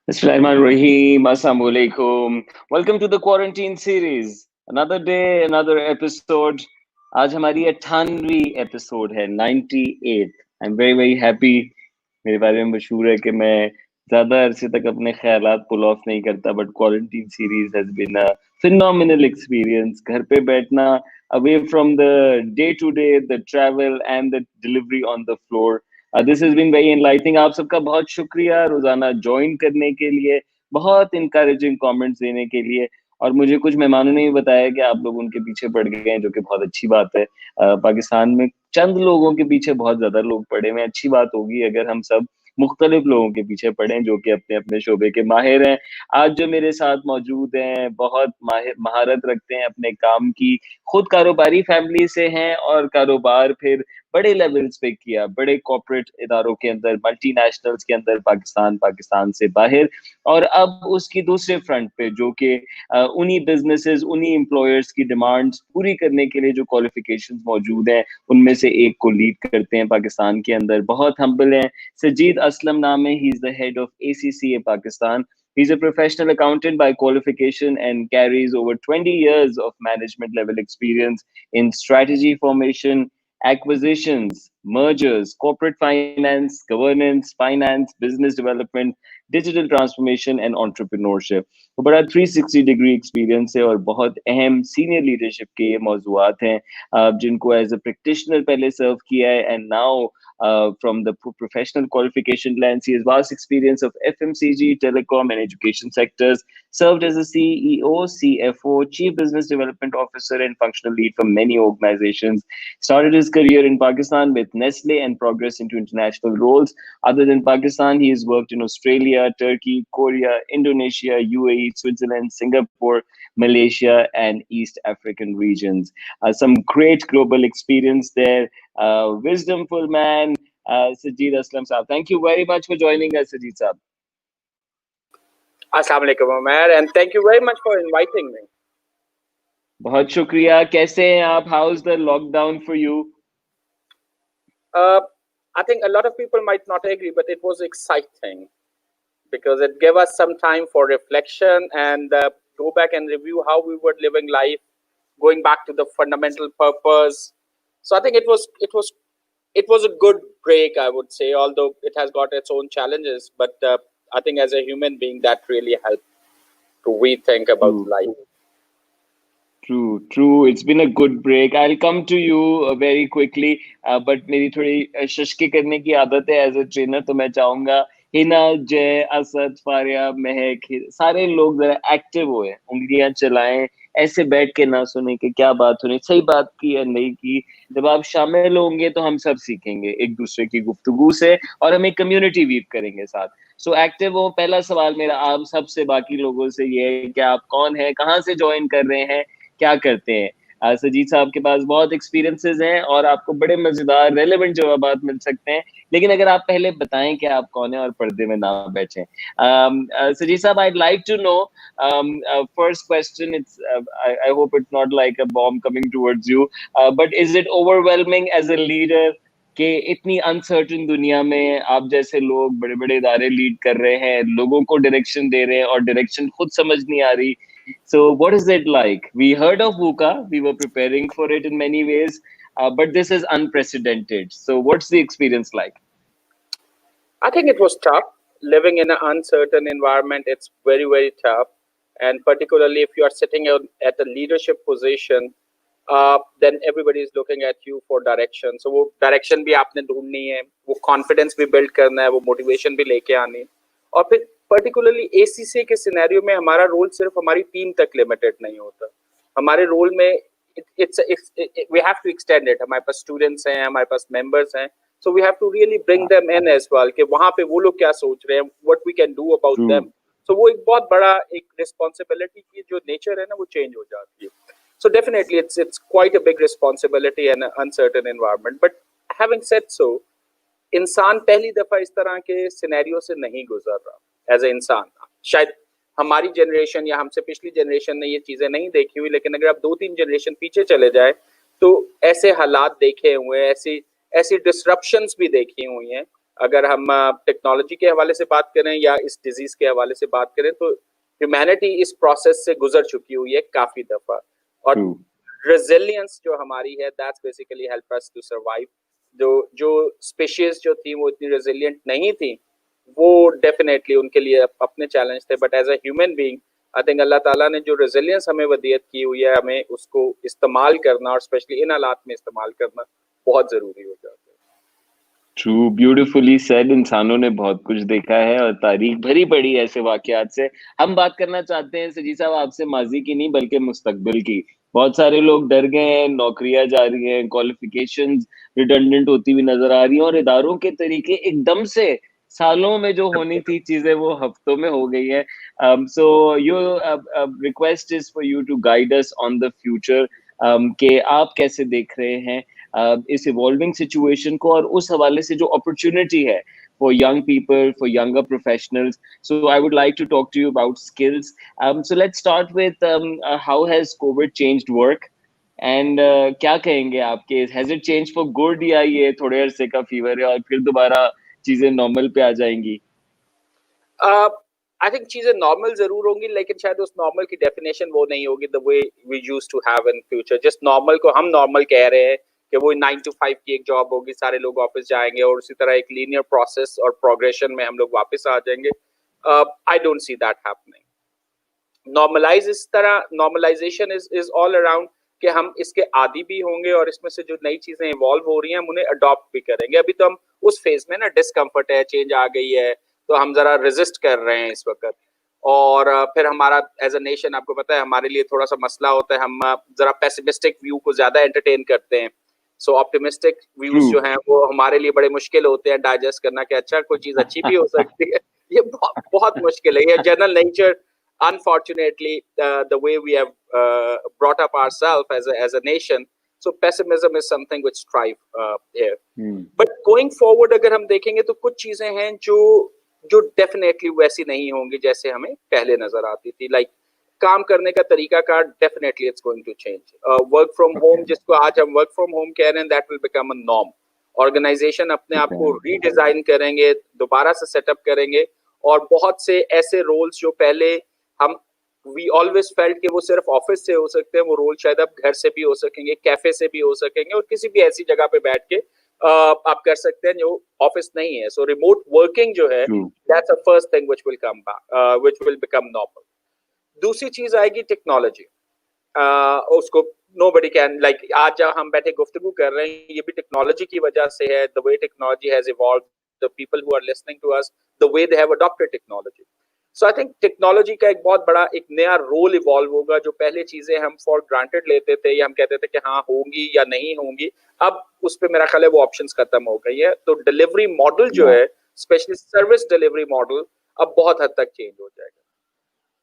Bismillahirrahmanirrahim. Assalamu alaikum. Welcome to the quarantine series. Another day, another episode. आज हमारी 98वीं episode है 98। I am very very happy. मेरे बारे में मशहूर है कि मैं ज्यादा अरसे तक अपने ख्यालात पुल ऑफ नहीं करता, but quarantine series has been a phenomenal experience. घर पे बैठना, away from the day to day, the travel and the delivery on the floor. This has been very enlightening. आप सबका बहुत शुक्रिया रोजाना ज्वाइन करने के लिए, बहुत इंकरेजिंग कमेंट्स देने के लिए। और मुझे कुछ मेहमानों ने भी बताया कि आप लोग उनके पीछे पड़ गए हैं, जो कि बहुत अच्छी बात है। पाकिस्तान में चंद लोगों के पीछे बहुत ज्यादा लोग पड़े हुए हैं। अच्छी बात होगी अगर हम सब मुख्तलिफ लोगों के पीछे पड़े जो कि अपने अपने शोबे के माहिर हैं। आज जो मेरे साथ मौजूद हैं, बहुत माहिर महारत रखते हैं अपने काम की, खुद कारोबारी फैमिली से हैं और कारोबार फिर बड़े लेवल्स पे किया, बड़े कॉर्पोरेट इदारों के अंदर, मल्टीनेशनल्स के अंदर, पाकिस्तान, पाकिस्तान से बाहर। और अब उसकी दूसरे फ्रंट पे जो कि उन्हीं बिजनेसेस, उन्हीं एम्प्लॉयर्स की डिमांड्स पूरी करने के लिए जो क्वालिफिकेशंस मौजूद हैं, उनमें से एक को लीड करते हैं पाकिस्तान के अंदर। बहुत हम्बल हैं। सजीद असलम नाम है। He is the head of ACCA Pakistan. He's a professional accountant by qualification and carries over 20 years of management level experience in strategy formation, acquisitions, mergers, corporate finance, governance, finance, business development, digital transformation and entrepreneurship. वो बड़ा 360 degree experience है और बहुत अहम senior leadership के ये मौजूआत हैं, जिनको एज अ प्रैक्टिशनर पहले सर्व किया है, and now from the professional qualification lens, he has vast experience of FMCG, telecom, and education sectors. Served as a CEO, CFO, Chief Business Development Officer, and functional lead for many organizations. Started his career in Pakistan with Nestle and progressed into international roles. Other than Pakistan, he has worked in Australia, Turkey, Korea, Indonesia, UAE, Switzerland, Singapore, Malaysia, and East African regions. Some great global experience there. Wisdomful man, Sajjeed Aslam Saab. Thank you very much for joining us, Sajjeed Saab. Assalamu alaikum, Umair, and thank you very much for inviting me. बहुत शुक्रिया। कैसे हैं आप? How's the lockdown for you? I think a lot of people might not agree, but it was exciting because it gave us some time for reflection and go back and review how we were living life, going back to the fundamental purpose. So I think it was a good break, I would say, although it has got its own challenges. But I think as a human being, that really helped to rethink about life. True. It's been a good break. I'll come to you very quickly, but मेरी थोड़ी शशकी करने की आदत है as a trainer, तो मैं चाहूंगा हिना, जय, असद, फारिया, महक, सारे लोग जरा एक्टिव हुए, उंगलियां चलाएं, ऐसे बैठ के ना सुने कि क्या बात होनी, सही बात की या नहीं की। जब आप शामिल होंगे तो हम सब सीखेंगे एक दूसरे की गुफ्तगू से, और हम एक कम्युनिटी वीव करेंगे साथ। सो एक्टिव हो। पहला सवाल मेरा आप सबसे, बाकी लोगों से ये है कि आप कौन है, कहाँ से ज्वाइन कर रहे हैं, क्या करते हैं? सजीद साहब के पास बहुत एक्सपीरियंसेस हैं और आपको बड़े मजेदार रेलेवेंट जवाब मिल सकते हैं, लेकिन अगर आप पहले बताएं कि आप कौन है और पर्दे में ना बैठें। सजीद साहब, I'd like to know, first question, I hope it's not like a bomb coming towards you, but is it overwhelming as a leader कि इतनी अनसर्टेन दुनिया में आप जैसे लोग बड़े बड़े इदारे लीड कर रहे हैं, लोगों को डायरेक्शन दे रहे हैं और डायरेक्शन खुद समझ नहीं आ रही? So what is it like? We heard of VUCA, we were preparing for it in many ways, but this is unprecedented. So what's the experience like? I think it was tough. Living in an uncertain environment, it's very, very tough. And particularly if you are sitting at a leadership position, then everybody is looking at you for direction. So वो direction भी आपने ढूंढनी है, वो confidence भी build करना है, वो motivation भी लेके आनी है। और फिर particularly ACCA के सिनेरियो में हमारा रोल सिर्फ हमारी टीम तक लिमिटेड नहीं होता। हमारे रोल में we have to extend it. हमारे पास स्टूडेंट्स हैं, हमारे पास मेंबर्स हैं, so we have to really bring them in as well कि वहाँ पे वो लोग क्या सोच रहे हैं, what we can do about them. So वो एक बहुत बड़ा एक responsibility की जो nature है ना, वो change हो जाती है. So definitely it's quite a big responsibility and an uncertain environment. But having said so, इंसान पहली दफा इस तरह के सिनेरियो से नहीं गुजर रहा एज ए इंसान। शायद हमारी जनरेशन या हमसे पिछली जनरेशन ने ये चीजें नहीं देखी हुई, लेकिन अगर आप 2-3 जनरेशन पीछे चले जाए तो ऐसे हालात देखे हुए हैं, ऐसी डिसरप्शंस भी देखी हुई हैं अगर हम टेक्नोलॉजी के हवाले से बात करें या इस डिजीज के हवाले से बात करें, तो ह्यूमैनिटी इस प्रोसेस से गुजर चुकी हुई है काफी दफा, और रेजिलियंस जो हमारी है, that's basically help us to survive. जो स्पेशीज जो थी वो इतनी रेजिलियंट नहीं थी, वो डेफिनेटली उनके लिए अपने चैलेंज थे, but as a human being I think Allah Taala ने जो रेजिलियंस हमें वदियत की हुई है, हमें उसको इस्तेमाल करना, और स्पेशली इन हालात में इस्तेमाल करना बहुत जरूरी हो जाता है। True, beautifully said. इंसानों ने बहुत कुछ देखा है और तारीख भरी पड़ी है ऐसे वाकयात से। हम बात करना चाहते हैं सजीद साहब आपसे माजी की नहीं बल्कि मुस्तकबिल की। बहुत सारे लोग डर गए हैं, नौकरियां जा रही हैं, क्वालिफिकेशंस रिडंडेंट होती हुई नजर आ रही हैं, और इदारों के तरीके एकदम से सालों में जो होनी थी चीजें वो हफ्तों में हो गई है। So your request is for you to guide us on the future, कि आप कैसे देख रहे हैं इस इवॉल्विंग सिचुएशन को, और उस हवाले से जो अपॉर्चुनिटी है for young people, for younger professionals. So I would like to talk to you about skills. So let's start with how has COVID changed work? And क्या कहेंगे आपके, has it changed for good, या ये थोड़े अरसे का fever है और फिर दोबारा चीजें नॉर्मल पे आ जाएंगी? आई थिंक चीजें नॉर्मल जरूर होंगी, लेकिन शायद उस नॉर्मल की डेफिनेशन वो नहीं होगी the way we use to have in future. जिस नॉर्मल को हम नॉर्मल कह रहे हैं कि वो 9 to 5 की एक जॉब होगी, सारे लोग ऑफिस जाएंगे और उसी तरह एक लीनियर प्रोसेस और प्रोग्रेशन में हम लोग वापस आ जाएंगे, I don't see that happening. Normalise इस तरह, नॉर्मलाइजेशन इज ऑल अराउंड कि हम इसके आदी भी होंगे और इसमें से जो नई चीजें इवॉल्व हो रही हैं हम उन्हें अडॉप्ट भी करेंगे। अभी तो हम उस फेज में ना, डिस्कम्फर्ट है, चेंज आ गई है, तो हम जरा रेजिस्ट कर रहे हैं इस वक्त। और फिर हमारा एज अ नेशन, आपको पता है हमारे लिए थोड़ा सा मसला होता है, हम जरा पेसिमिस्टिक व्यू को ज्यादा एंटरटेन करते हैं। सो ऑप्टिमिस्टिक व्यूज जो हैं वो हमारे लिए बड़े मुश्किल होते हैं डाइजेस्ट करना, कि अच्छा कोई चीज अच्छी भी हो सकती है। ये बहुत मुश्किल है, ये general nature, unfortunately, the way we have brought up ourselves as a nation. So pessimism is something which strive here. But going forward, अगर हम देखेंगे तो कुछ चीजें हैं जो डेफिनेटली वैसी नहीं होंगी जैसे हमें पहले नजर आती थी। लाइक काम करने का तरीका का definitely it's going to change. Work from home, जिसको आज हम वर्क फ्रॉम होम कह रहे हैं, that will become a norm. Organisation अपने आप को रीडिजाइन करेंगे, दोबारा से सेटअप करेंगे, और बहुत से ऐसे रोल्स जो पहले हम वी ऑलवेज फेल्ट कि वो सिर्फ ऑफिस से हो सकते हैं, वो रोल शायद अब घर से भी हो सकेंगे, कैफे से भी हो सकेंगे, और किसी भी ऐसी जगह पे बैठ के आप कर सकते हैं जो ऑफिस नहीं है। सो रिमोट वर्किंग जो है, that's the first thing which will come back, which will become normal. दूसरी चीज आएगी टेक्नोलॉजी। उसको nobody can, like आज जब हम बैठे गुफ्तगू कर रहे हैं, ये भी टेक्नोलॉजी की वजह से है। the way technology has evolved, the people who are listening to us, the way they have adopted technology. So I think technology का एक बहुत बड़ा एक नया रोल इवॉल्व होगा। जो पहले चीजें हम फॉर ग्रांटेड लेते थे या हम कहते थे कि हाँ होंगी या नहीं होंगी, अब उस पर मेरा ख्याल है वो ऑप्शंस खत्म हो गई है। तो डिलीवरी मॉडल जो है, स्पेशली सर्विस डिलीवरी मॉडल, अब बहुत हद तक चेंज हो जाएगा।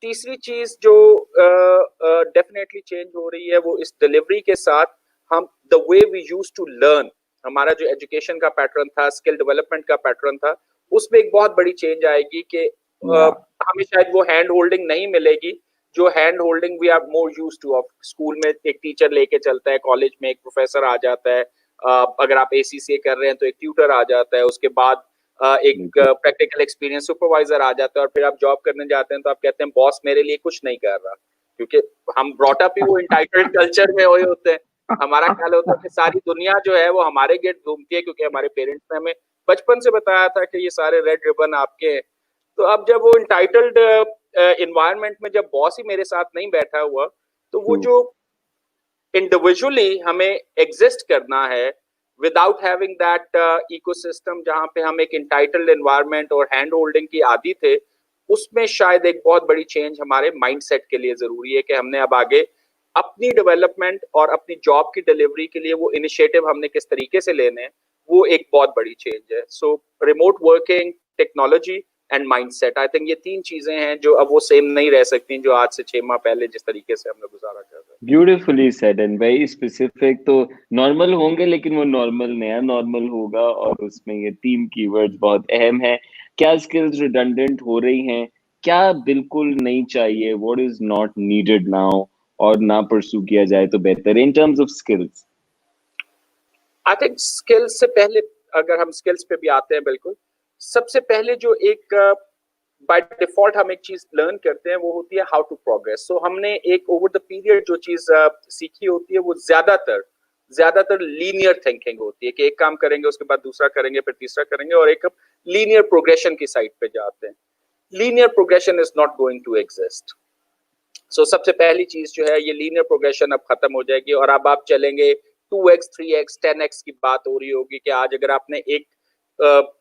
तीसरी चीज जो डेफिनेटली चेंज हो रही है, वो इस डिलीवरी के साथ हम the way we use to learn, हमारा जो एजुकेशन का पैटर्न था, स्किल डेवलपमेंट का पैटर्न था, उसमें एक बहुत बड़ी चेंज आएगी कि हमें शायद वो हैंड होल्डिंग नहीं मिलेगी जो hand holding we are more used to of. School में एक टीचर लेके चलता है, कॉलेज में एक प्रोफेसर आ जाता है, अगर आप ACCA कर रहे हैं तो एक ट्यूटर आ जाता है, उसके बाद एक प्रैक्टिकल एक्सपीरियंस सुपरवाइजर आ जाता है, और फिर आप जॉब करने जाते हैं तो आप कहते हैं बॉस मेरे लिए कुछ नहीं कर रहा, क्योंकि हम ब्रॉट अप ही वो एंटाइटल्ड कल्चर में हुए होते हैं। हमारा ख्याल होता है कि सारी दुनिया जो है वो हमारे गिर्द घूमती है, क्योंकि हमारे पेरेंट्स ने हमें बचपन से बताया था कि ये सारे रेड रिबन आपके हैं। तो अब जब वो एंटाइटल्ड एनवायरनमेंट में जब बॉस ही मेरे साथ नहीं बैठा हुआ, तो वो जो इंडिविजुअली हमें एग्जिस्ट करना है विदाउट हैविंग दैट इकोसिस्टम, जहां पे हम एक इंटाइटल्ड एनवायरनमेंट और हैंड होल्डिंग की आदी थे, उसमें शायद एक बहुत बड़ी चेंज हमारे माइंडसेट के लिए जरूरी है कि हमने अब आगे अपनी डेवलपमेंट और अपनी जॉब की डिलीवरी के लिए वो इनिशिएटिव हमने किस तरीके से लेने हैं, वो एक बहुत बड़ी चेंज है। So remote working, technology and mindset, I think ये तीन चीजें हैं जो अब वो सेम नहीं रह सकती जो आज से 6 माह पहले जिस तरीके से हमने गुजारा कर रहे हैं। Beautifully said and very specific. तो नॉर्मल होंगे लेकिन वो नॉर्मल नया नॉर्मल होगा, और उसमें ये 3 कीवर्ड्स बहुत अहम है। क्या स्किल्स रिडंडेंट हो रही हैं, क्या बिल्कुल नहीं चाहिए, what is not needed now, और ना परसू किया जाए तो बेहतर in terms of skills? I think skills से पहले अगर हम स्किल्स पे भी आते हैं, बिल्कुल सबसे पहले जो एक बाय डिफॉल्ट हम एक चीज लर्न करते हैं वो होती है हाउ टू प्रोग्रेस. सो हमने एक ओवर द पीरियड जो चीज सीखी होती है वो ज्यादातर लीनियर थिंकिंग होती है कि एक काम करेंगे उसके बाद दूसरा करेंगे फिर तीसरा करेंगे और एक लीनियर प्रोग्रेशन की साइड पे जाते हैं. Linear progression is not going to exist. So सबसे पहली चीज जो है ये लीनियर प्रोग्रेशन अब खत्म हो जाएगी और अब आप चलेंगे 2x 3x 10x की बात हो रही होगी कि आज अगर आपने एक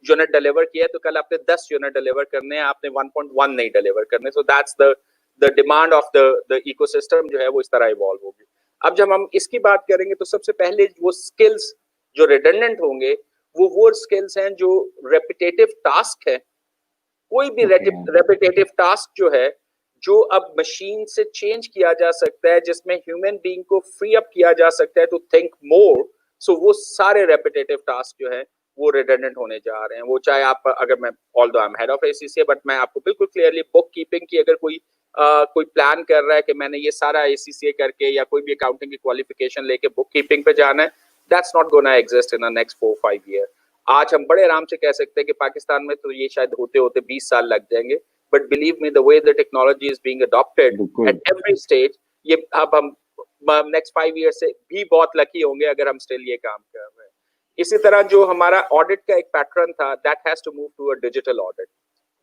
यूनिट डिलीवर किया तो कल आपने 10 यूनिट डिलीवर करने हैं, आपने 1.1 नहीं डिलीवर करने. So that's the demand of the ecosystem जो है वो इस तरह इवॉल्व होगी. अब जब हम इसकी बात करेंगे तो सबसे पहले वो स्किल्स जो रिडंडेंट होंगे वो स्किल्स हैं जो रेपिटेटिव टास्क है. कोई भी रेपिटेटिव टास्क जो है जो अब मशीन से चेंज किया जा सकता है, जिसमें ह्यूमन बीइंग को फ्री अप किया जा सकता है टू थिंक मोर. सो वो सारे रेपिटेटिव टास्क जो है वो रिडंडेंट होने जा रहे हैं. वो चाहे आप, अगर मैं although I am head of ACCA, but मैं आपको बिल्कुल क्लियरली बुक कीपिंग की अगर कोई प्लान कर रहा है कि मैंने ये सारा एसीसीए करके या कोई भी अकाउंटिंग की क्वालिफिकेशन लेके बुक कीपिंग पे जाना है, that's not gonna exist in the next 4-5 year. आज हम बड़े आराम से कह सकते हैं कि पाकिस्तान में तो ये शायद होते होते 20 साल लग जाएंगे, but believe me the way the technology is being adopted at every stage, ये अब हम नेक्स्ट 5 ईयर से भी बहुत लकी होंगे अगर हम स्टिल ये काम कर रहे हैं. इसी तरह जो हमारा ऑडिट का एक पैटर्न था, that has to move to a digital audit.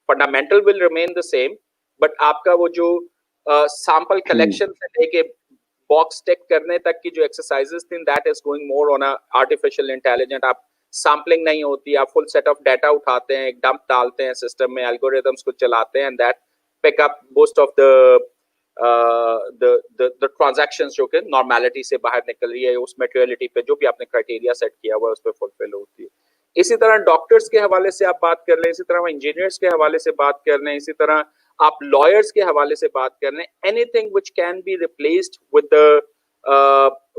Fundamental will remain the same, but आपका वो जो सैंपल कलेक्शन से लेके बॉक्स टिक करने तक की जो एक्सरसाइजेस थी, that is going more on a artificial intelligence. आप सैम्पलिंग नहीं होती, आप फुल सेट ऑफ डाटा उठाते हैं, एक डंप डालते हैं सिस्टम में, एल्गोरिथम्स को चलाते हैं, and that pick up most of the transactions जो कि नॉर्मैलिटी से बाहर निकल रही है, उस मटेरियलिटी पे जो भी आपने क्राइटेरिया सेट किया हुआ है उस पर फुलफिल होती है. इसी तरह डॉक्टर्स के हवाले से आप बात कर लें, इसी तरह इंजीनियर्स के हवाले से बात कर लें, इसी तरह आप लॉयर्स के हवाले से बात कर लें, anything which can be replaced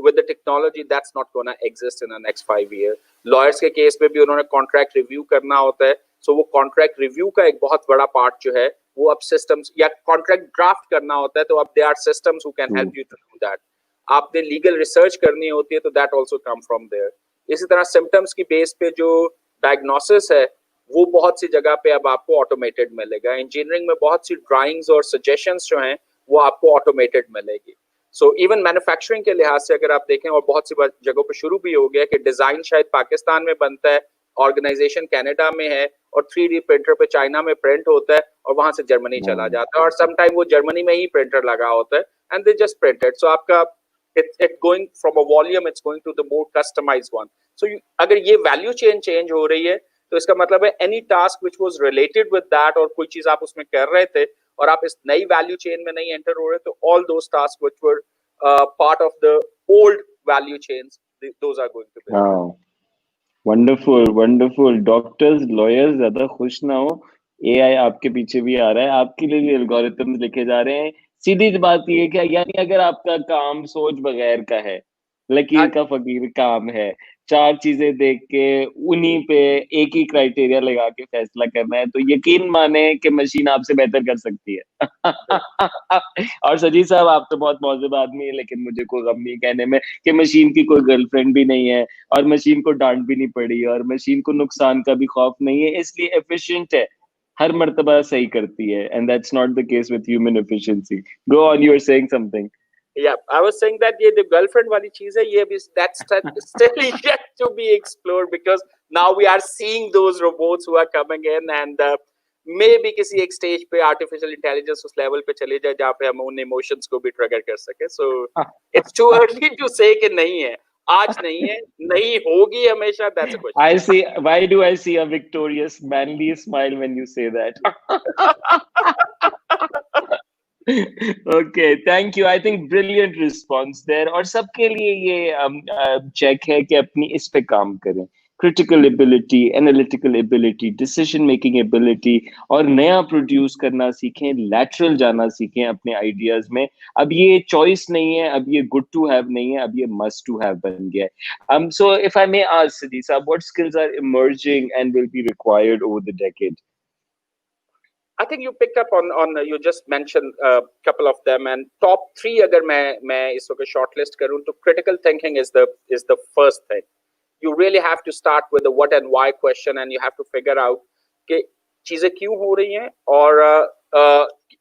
with the technology, that's not going to exist in the next 5 years. Lawyers के केस में भी उन्होंने कॉन्ट्रैक्ट रिव्यू करना होता है, सो वो कॉन्ट्रैक्ट रिव्यू का एक बहुत बड़ा पार्ट जो है वो अब सिस्टम्स, या कॉन्ट्रैक्ट ड्राफ्ट करना होता है तो अब they are systems who can help you to do that. आपने लीगल रिसर्च करनी होती है तो that also come from there. इसी तरह सिम्टम्स की बेस पे जो डायग्नोसिस है वो बहुत सी जगह पे अब आपको ऑटोमेटेड मिलेगा. इंजीनियरिंग में बहुत सी ड्राइंग्स और सजेशंस जो हैं वो आपको ऑटोमेटेड मिलेगी. सो इवन मैन्युफैक्चरिंग के लिहाज से अगर आप देखें, और बहुत सी जगहों पे शुरू भी हो गया कि डिजाइन शायद पाकिस्तान में बनता है, ऑर्गेनाइजेशन कनाडा में है, और 3D प्रिंटर पे चाइना में प्रिंट होता है और वहां से जर्मनी चला जाता है, और समटाइम वो जर्मनी में ही प्रिंटर लगा होता है and they just printed. So आपका it going from a volume, it's going to the more customised one. So अगर ये वैल्यू चेन चेंज हो रही है तो इसका मतलब है any task which was related with that, और कोई चीज आप उसमें कर रहे थे और आप इस नई वैल्यू चेन में नहीं एंटर हो रहे, तो all those task which were part of the old value chains, those are going to be. हाँ, वंडरफुल वंडरफुल. डॉक्टर्स लॉयर्स ज्यादा खुश ना हो, एआई आपके पीछे भी आ रहा है, आपके लिए भी एल्गोरिथम्स लिखे जा रहे हैं. सीधी सी बात ये क्या, यानी अगर आपका काम सोच बगैर का है, लकीर का फकीर काम है, 4 चीजें देख के उन्हीं पे एक ही क्राइटेरिया लगा के फैसला करना है, तो यकीन माने कि मशीन आपसे बेहतर कर सकती है. और सजीद साहब, आप तो बहुत मौजूद आदमी है, लेकिन मुझे कोई गम नहीं कहने में कि मशीन की कोई गर्लफ्रेंड भी नहीं है, और मशीन को डांट भी नहीं पड़ी, और मशीन को नुकसान का भी खौफ नहीं है, इसलिए एफिशिएंट है, हर मर्तबा सही करती है. And that's not the case with human efficiency. Go on, you are saying something. Yeah, I was saying that ये the girlfriend वाली चीज है, ये भी that's still yet to be explored, because now we are seeing those robots who are coming in, and maybe किसी एक stage पे artificial intelligence उस लेवल पे चले जाए जहाँ पे हम उन इमोशंस को भी ट्रिगर कर सके. So it's too early to say कि नहीं है, आज नहीं है, नहीं होगी हमेशा. That's a question. I see. Why do I see a victorious, manly smile when you say that? Okay, thank you. I think brilliant response there. और सबके लिए ये चेक है कि अपनी इस पे काम करें. Critical ability, analytical ability, decision making ability, और नया प्रोड्यूस करना सीखें, lateral जाना सीखें अपने आइडियाज में. अब ये चॉइस नहीं है, अब ये गुड टू हैव नहीं है, अब ये मस्ट टू हैव बन गया है. So if I may ask, Sajjeed sir, what skills are emerging and will be required over the decade? I think you picked up on you just mentioned a couple of them, and top 3 अगर मैं इस वक्त shortlist करूं तो critical thinking is the first thing. you really have to start with the what and why question, and you have to figure out कि चीजें क्यों हो रही हैं और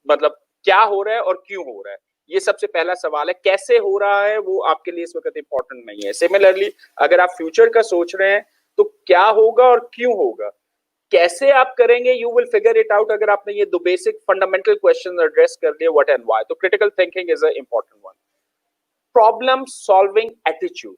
मतलब क्या हो रहा है और क्यों हो रहा है. ये सबसे पहला सवाल है. कैसे हो रहा है वो आपके लिए इस वक्त इंपॉर्टेंट नहीं है. सिमिलरली अगर आप फ्यूचर का सोच रहे हैं तो क्या होगा और क्यों होगा, कैसे आप करेंगे, you will figure it out अगर आपने ये दो बेसिक फंडामेंटल क्वेश्चन एड्रेस कर लिए व्हाट एंड व्हाई. तो critical thinking is a important one. Problem solving attitude.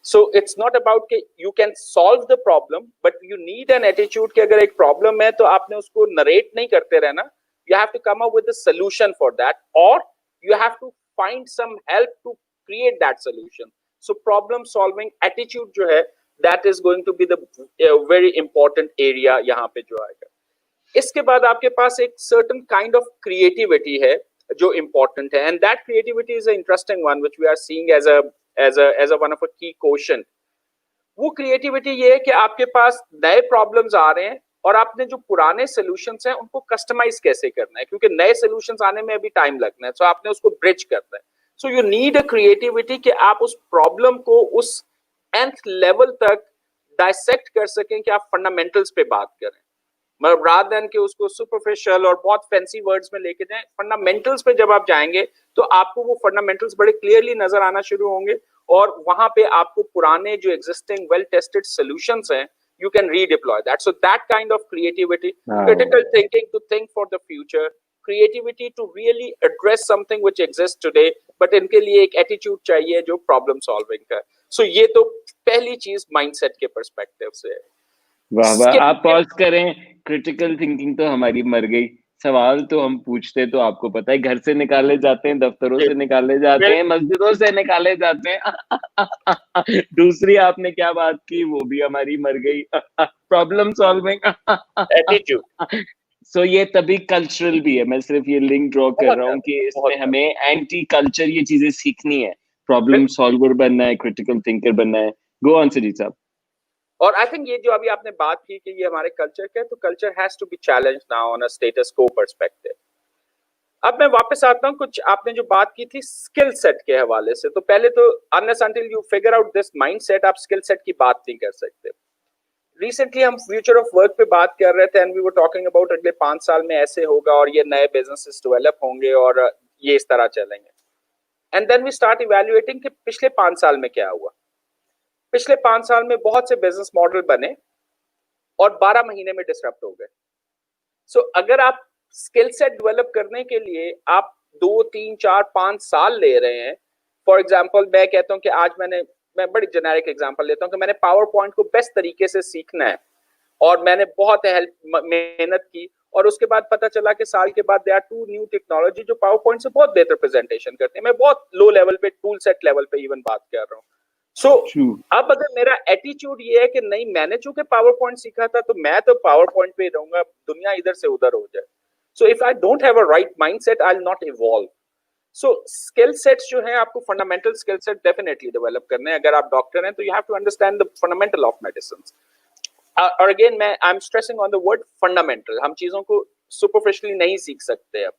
So it's not about कि you can solve the problem, but you need an attitude कि अगर एक problem है तो आपने उसको narrate नहीं करते रहना. You have to come up with a solution for that, or you have to find some help to create that solution. So problem solving attitude जो है, that is going to be the very important area यहाँ पे जो आएगा. इसके बाद आपके पास एक certain kind of creativity है जो important है, and that creativity is an interesting one which we are seeing as a one of a key quotient. वो क्रिएटिविटी ये है कि आपके पास नए प्रॉब्लम्स आ रहे हैं और आपने जो पुराने सॉल्यूशंस हैं उनको कस्टमाइज कैसे करना है, क्योंकि नए सॉल्यूशंस आने में अभी टाइम लगना है. सो आपने उसको ब्रिज करना है. So you need a creativity कि आप उस प्रॉब्लम को उस nth लेवल तक डाइसेक्ट कर सकें कि आप फंडामेंटल्स पे बात करें, मतलब रादर देन कि उसको सुपरफिशियल और बहुत फैंसी वर्ड्स में लेके जाएं. फंडामेंटल्स पे जब आप जाएंगे तो आपको वो फंडामेंटल्स बड़े क्लियरली नजर आना शुरू होंगे और वहां पे आपको पुराने जो एग्जिस्टिंग वेल टेस्टेड सॉल्यूशंस हैं you can redeploy that. So that kind of creativity, critical thinking to think for the future, creativity to really address something which exists today, but इनके लिए एक attitude चाहिए जो problem solving का. So ये तो पहली चीज mindset के perspective से है. वाह वाह, आप पॉज करें. क्रिटिकल थिंकिंग तो हमारी मर गई. सवाल तो हम पूछते तो आपको पता है घर से निकाले जाते हैं, दफ्तरों से निकाले जाते हैं, मस्जिदों से निकाले जाते हैं. दूसरी आपने क्या बात की वो भी हमारी मर गई. Problem solving attitude. सो ये तभी कल्चरल भी है. मैं सिर्फ ये लिंक ड्रॉ कर रहा हूँ कि इसमें हमें एंटी कल्चर ये चीजें सीखनी है. प्रॉब्लम सॉल्वर बनना है, क्रिटिकल थिंकर बनना है. गो ऑन सजीद साहब. और आई थिंक ये जो अभी आपने बात की कि ये हमारे कल्चर का है, तो culture has to be challenged now on a status quo perspective. अब मैं वापस आता हूं कुछ आपने जो बात की थी स्किल सेट के हवाले से. तो पहले तो unless until you figure out this mindset आप स्किल सेट की बात नहीं कर सकते. रिसेंटली हम फ्यूचर ऑफ वर्क पे बात कर रहे थे and we were talking about अगले 5 साल में ऐसे होगा और ये नए बिजनेसेस डेवलप होंगे और ये इस तरह चलेंगे. And then we start evaluating कि पिछले 5 साल में क्या हुआ. पिछले 5 साल में बहुत से बिजनेस मॉडल बने और 12 महीने में डिसरप्ट हो गए. सो अगर आप स्किल सेट डेवलप करने के लिए आप 2, 3, 4, 5 साल ले रहे हैं. फॉर एग्जांपल मैं कहता हूं कि आज मैं बड़ी जेनेरिक एग्जांपल लेता हूं कि मैंने पावर पॉइंट को बेस्ट तरीके से सीखना है और मैंने बहुत मेहनत की और उसके बाद पता चला कि साल के बाद देयर आर 2 न्यू टेक्नोलॉजी जो पावर पॉइंट से बहुत बेहतर प्रेजेंटेशन करते हैं. मैं बहुत लो लेवल पे टूल सेट लेवल पे इवन बात कर रहा हूँ. सो अब अगर मेरा एटीट्यूड ये है कि नहीं मैंने चूंकि पावर पॉइंट सीखा था तो मैं तो पावर पॉइंट पे ही रहूंगा, दुनिया इधर से उधर हो जाए. So if I don't have a right mindset I will not evolve. So skill sets जो है आपको fundamental skill set definitely develop करने हैं. अगर आप डॉक्टर हैं तो you have to understand the fundamental of medicine. और अगेन मैं I am stressing on the word fundamental. हम चीजों को सुपरफिशियली नहीं सीख सकते अब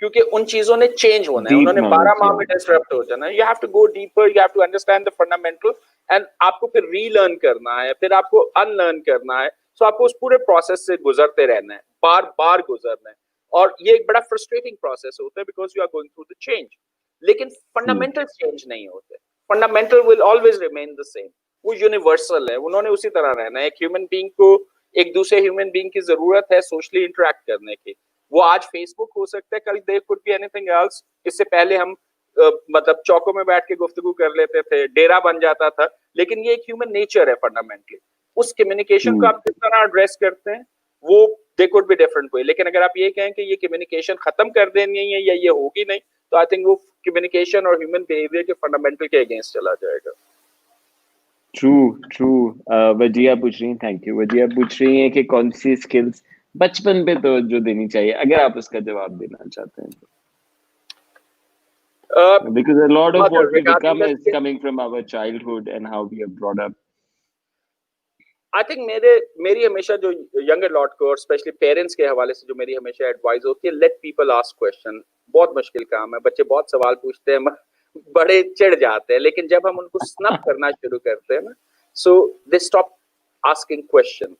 क्योंकि उन चीजों ने चेंज होना है. उन्होंने 12 माह में डिसरप्ट हो जाना है. You have to go deeper, you have to understand the fundamental and आपको फिर रीलर्न करना है, फिर आपको अनलर्न करना है. सो आपको उस पूरे प्रोसेस से गुजरते रहना है, बार बार गुजरना है. और ये एक बड़ा फ्रस्ट्रेटिंग प्रोसेस होता है because you are going through the change. लेकिन फंडामेंटल चेंज नहीं होते. Fundamental will always remain the same. वो यूनिवर्सल है, उन्होंने उसी तरह रहना है. एक ह्यूमन बीइंग को एक दूसरे ह्यूमन बीइंग की जरूरत है सोशली इंटरेक्ट करने की. वो आज फेसबुक हो सकता है, कल there could be anything else. इससे पहले हम मतलब चौकों में बैठ के गुफ्तगू कर लेते थे, डेरा बन जाता था. लेकिन ये एक ह्यूमन नेचर है फंडामेंटली. उस कम्युनिकेशन को आप किस तरह एड्रेस करते हैं वो they could be different way. लेकिन अगर आप ये कहें कि ये कम्युनिकेशन खत्म कर देनी है या ये होगी नहीं, तो आई थिंक वो कम्युनिकेशन और ह्यूमन बिहेवियर के फंडामेंटल के अगेंस्ट चला जाएगा. ट्रू. वजिया पूछ रही हैं. Thank you. वजिया पूछ रही हैं कि कौन सी स्किल्स बचपन पे तो जो देनी चाहिए, अगर आप उसका जवाब देना चाहते हैं तो. Because a lot of what we become is coming from our childhood and how we are brought up. I think मेरी हमेशा जो यंगर लॉट को और स्पेशली पेरेंट्स के हवाले से जो मेरी हमेशा एडवाइस होती है, लेट पीपल आस्क क्वेश्चन. बहुत मुश्किल काम है, बच्चे बहुत सवाल पूछते हैं, बड़े चिढ़ जाते हैं. लेकिन जब हम उनको स्नप करना शुरू करते हैं ना, So they stop asking question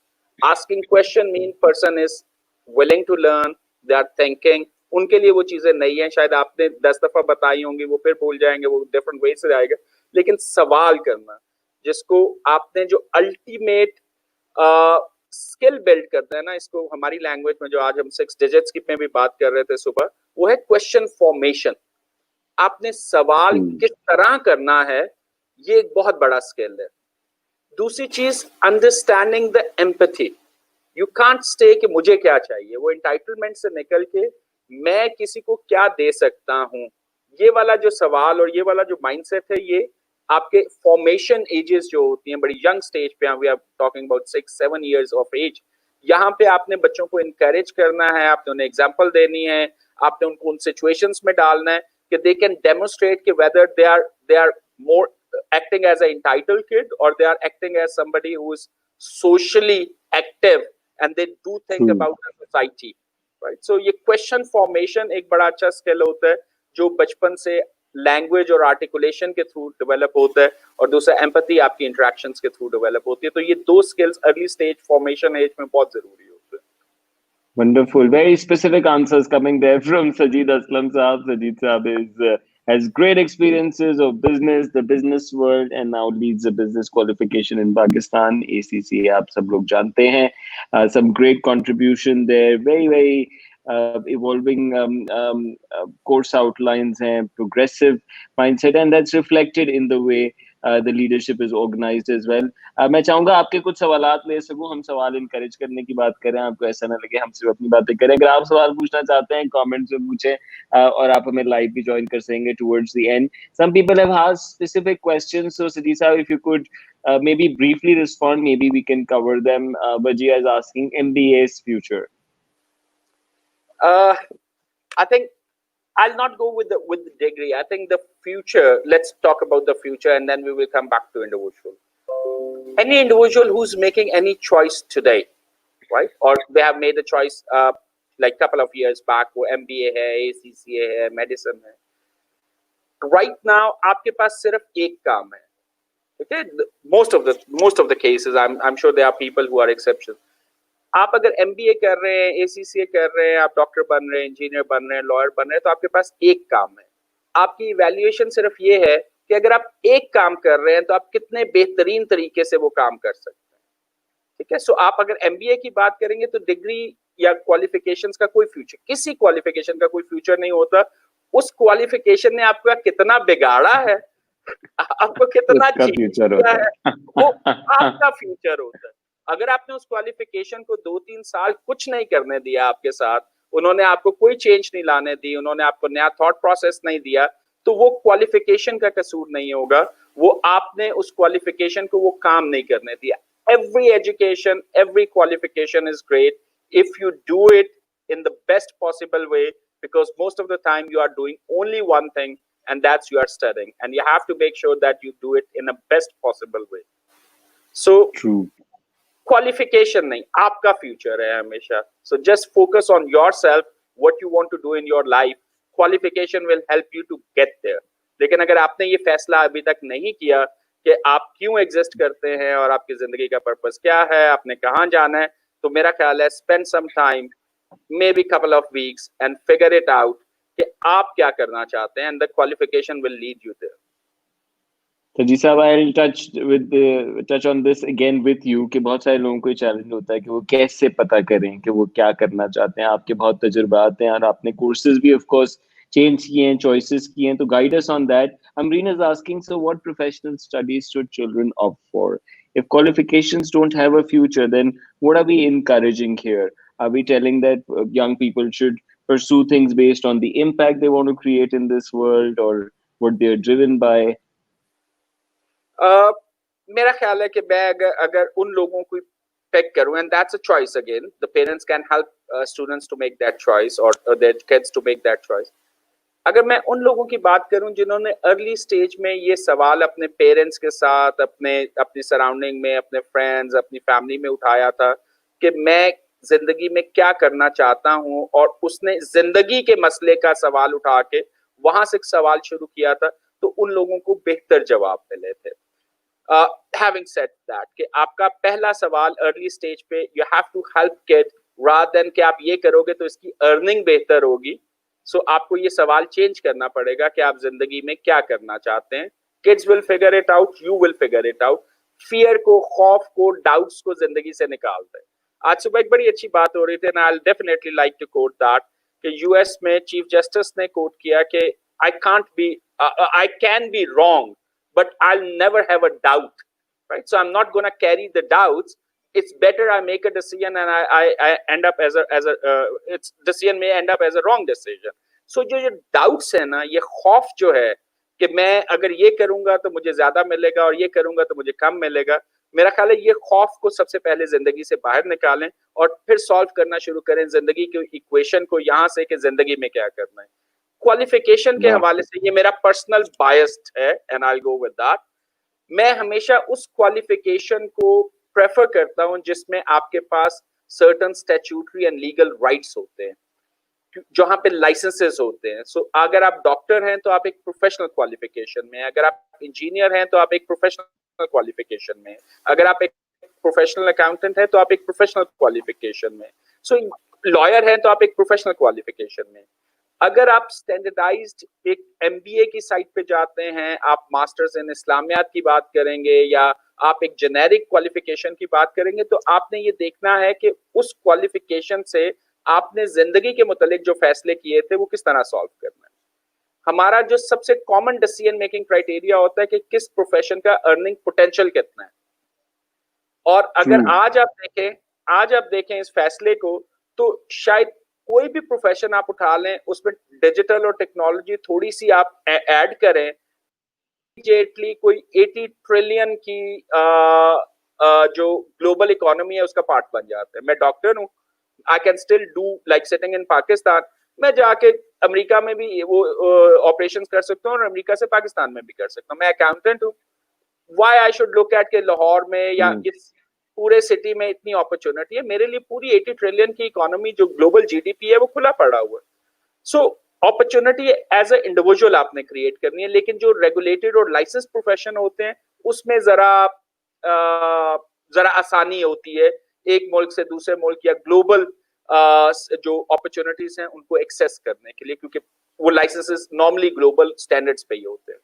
mean person is willing to learn, they are thinking. उनके लिए वो चीजें नहीं है, शायद आपने 10 दफा बताई होंगी, वो फिर भूल जाएंगे, वो डिफरेंट वे से आएगा, लेकिन सवाल करना जिसको आपने जो अल्टीमेट स्किल बिल्ड करते हैं ना, इसको हमारी लैंग्वेज में जो आज हम 6 डिजिट्स की में भी बात कर रहे थे सुबह, वो है क्वेश्चन फॉर्मेशन। आपने सवाल किस तरह करना है, ये एक बहुत बड़ा स्किल है। दूसरी चीज understanding the empathy. You can't stay कि मुझे क्या चाहिए, वो एंटाइटलमेंट से निकल के मैं किसी को क्या दे सकता हूं, ये वाला जो सवाल और ये वाला जो माइंडसेट है, ये आपके फॉर्मेशन एजेस जो होती हैं, बड़ी यंग स्टेज पे, we are talking about 6-7 years of age, यहाँ पे आपने बच्चों को इनकरेज करना है, आपने उन्हें एग्जाम्पल देनी है, आपने उनको उन सिचुएशंस में डालना है कि दे कैन डेमोन्स्ट्रेट कि whether they are more acting as an entitled kid or they are acting as somebody who is socially active and they do think about the society, right? So ये question formation एक बड़ा अच्छा skill होता है जो बचपन से language और आर्टिकुलेशन के थ्रू डेवलप होता है, और दूसरा एम्पैथी आपकी इंटरेक्शंस के थ्रू डेवलप होती है। तो ये दो skills early stage formation age में बहुत जरूरी होते हैं। Wonderful. Very specific answers coming there from Sajjeed Aslam Saab. Sajjeed Saab has great experiences of business, the business world, and now leads a business qualification in Pakistan. ACCA, आप सब लोग जानते हैं. Some great contribution there. Very, very evolving course outlines and progressive mindset, and that's reflected in the way the leadership is organized as well. मैं चाहूंगा आपके कुछ सवालात ले सकूं, हम सवाल इनकरेज करने की बात करें, आपको ऐसा ना लगे हम सिर्फ अपनी बातें करें। अगर आप सवाल पूछना चाहते हैं कमेंट्स में पूछें, और आप हमें लाइव भी ज्वाइन कर सकेंगे towards the end. Some people have asked specific questions, so Sajjeed sir, if you could maybe briefly respond, maybe we can cover them. Vajia is asking MBA's future. I think I'll not go with the degree. I think the future, let's talk about the future and then we will come back to individual. Any individual who's making any choice today, right? Or they have made a choice like couple of years back, वो MBA है, ACCA है, medicine है. Right now आपके पास सिर्फ एक काम है. Okay? Most of the cases, I'm sure there are people who are exceptions. आप अगर MBA कर रहे हैं, ACCA कर रहे हैं, आप डॉक्टर बन रहे हैं, इंजीनियर बन रहे हैं, लॉयर बन रहे हैं, तो आपके पास एक काम है. आपकी इवैल्यूएशन सिर्फ ये है कि अगर आप एक काम कर रहे हैं तो आप कितने बेहतरीन तरीके से वो काम कर सकते हैं. ठीक है. सो आप अगर MBA की बात करेंगे तो डिग्री या क्वालिफिकेशंस का कोई फ्यूचर, किसी क्वालिफिकेशन का कोई फ्यूचर नहीं होता. उस क्वालिफिकेशन ने आपको कितना बिगाड़ा है, आपको कितना चेंज किया है, वो आपका फ्यूचर होता है. अगर आपने उस क्वालिफिकेशन को 2-3 साल कुछ नहीं करने दिया आपके साथ, उन्होंने आपको कोई चेंज नहीं लाने दी, उन्होंने आपको नया थॉट प्रोसेस नहीं दिया, तो वो क्वालिफिकेशन का कसूर नहीं होगा, वो आपने उस क्वालिफिकेशन को वो काम नहीं करने दिया. Every education, every qualification is great if you do it in the best possible way, because most of the time you are doing only one thing, and that's you are studying, and you have to make sure that you do it in a best possible way. So True. Qualification नहीं, आपका future है हमेशा. So just focus on yourself, what you want to do in your life. Qualification will help you to get there. लेकिन अगर आपने ये फैसला अभी तक नहीं किया कि आप क्यों एग्जिस्ट करते हैं और आपकी जिंदगी का पर्पस क्या है, आपने कहाँ जाना है, तो मेरा ख्याल है spend some time, may be couple of weeks, and figure it out कि आप क्या करना चाहते हैं, and the qualification will lead you there. तो जी साहब, I'll touch on this again with you कि बहुत सारे लोगों को ये चैलेंज होता है कि वो कैसे पता करें कि वो क्या करना चाहते हैं. आपके बहुत तजुर्बात हैं और आपने कोर्सेज भी ऑफ कोर्स चेंज किए हैं, चॉइसेस किए हैं, तो guide us on that. Amreen is asking, so what professional studies should children opt for? If qualifications don't have a future, then what are we encouraging here? Are we telling that young people should pursue things based on the impact they want to create in this world or what they're driven by? मेरा ख्याल है कि मैं अगर उन लोगों को pick करूं, and that's a choice again, the parents can help students to make that choice और their kids to make that choice. अगर मैं उन लोगों की बात करूं जिन्होंने अर्ली स्टेज में ये सवाल अपने पेरेंट्स के साथ, अपनी सराउंडिंग में, अपने फ्रेंड्स, अपनी फैमिली में उठाया था कि मैं जिंदगी में क्या करना चाहता हूं, और उसने जिंदगी के मसले का सवाल उठा के वहां से एक सवाल शुरू किया था, तो उन लोगों को बेहतर जवाब मिले थे. हैविंग सेड दैट कि आपका पहला सवाल अर्ली स्टेज पे you have to help kid rather than कि आप ये करोगे तो इसकी अर्निंग बेहतर होगी. सो आपको ये सवाल चेंज करना पड़ेगा कि आप जिंदगी में क्या करना चाहते हैं. Kids will figure it out, you will figure it out. Fear को, खौफ को, डाउट्स को जिंदगी से निकाल दें. आज सुबह एक बड़ी अच्छी बात हो रही थी, I definitely like to quote that कि यूएस में चीफ जस्टिस ने कोट किया कि I can't be, I can be wrong but I'll never have a doubt, right? So I'm not going to carry the doubts. It's better I make a decision and I end up as a it's decision may end up as a wrong decision. So जो doubts है ना, ये खौफ जो है कि मैं अगर ये करूंगा तो मुझे ज्यादा मिलेगा और ये करूंगा तो मुझे कम मिलेगा, मेरा ख्याल है ये खौफ को सबसे पहले जिंदगी से बाहर निकालें और फिर सॉल्व करना शुरू करें जिंदगी की इक्वेशन को, यहाँ से कि जिंदगी में क्या करना है. क्वालिफिकेशन के हवाले से ये मेरा पर्सनल बायस्ड है and I go with that. मैं हमेशा उस क्वालिफिकेशन को प्रेफर करता हूं जिसमें आपके पास certain statutory and legal rights होते हैं, जहां पे लाइसेंसेस होते हैं. सो अगर आप डॉक्टर हैं तो आप एक प्रोफेशनल क्वालिफिकेशन में, अगर आप इंजीनियर हैं तो आप एक प्रोफेशनल क्वालिफिकेशन में, अगर आप एक प्रोफेशनल अकाउंटेंट हैं तो आप एक प्रोफेशनल क्वालिफिकेशन में, सो लॉयर हैं तो आप एक प्रोफेशनल क्वालिफिकेशन में. अगर आप स्टैंडर्डाइज्ड एक एमबीए की साइट पे जाते हैं, आप मास्टर्स इन इस्लामियात की बात करेंगे या आप एक जेनेरिक क्वालिफिकेशन की बात करेंगे, तो आपने ये देखना है कि उस क्वालिफिकेशन से आपने जिंदगी के मुतालिक जो फैसले किए थे वो किस तरह सॉल्व करना है. हमारा जो सबसे कॉमन डिसीजन मेकिंग क्राइटेरिया होता है कि किस प्रोफेशन का अर्निंग पोटेंशियल कितना है. और अगर आज आप देखें इस फैसले को, तो शायद कोई भी प्रोफेशन आप उठा लें, उसमें डिजिटल और टेक्नोलॉजी थोड़ी सी आप ऐड करें, इमीडिएटली कोई 80 ट्रिलियन की जो ग्लोबल इकोनॉमी है उसका पार्ट बन जाता है. मैं डॉक्टर हूँ, I can still do like sitting in Pakistan, मैं जाके अमेरिका में भी वो ऑपरेशन कर सकता हूँ और अमेरिका से पाकिस्तान में भी कर सकता हूँ. मैं अकाउंटेंट हूँ, why I should look at के लाहौर में या इस पूरे सिटी में इतनी अपॉर्चुनिटी है. मेरे लिए पूरी 80 ट्रिलियन की इकोनॉमी जो ग्लोबल जीडीपी है वो खुला पड़ा हुआ है. So opportunity as a individual आपने क्रिएट करनी है, लेकिन जो रेगुलेटेड और लाइसेंस प्रोफेशन होते हैं उसमें जरा आसानी होती है एक मुल्क से दूसरे मुल्क या ग्लोबल जो अपॉर्चुनिटीज हैं उनको एक्सेस करने के लिए, क्योंकि वो लाइसेंसेस नॉर्मली ग्लोबल स्टैंडर्ड्स पे ही होते हैं.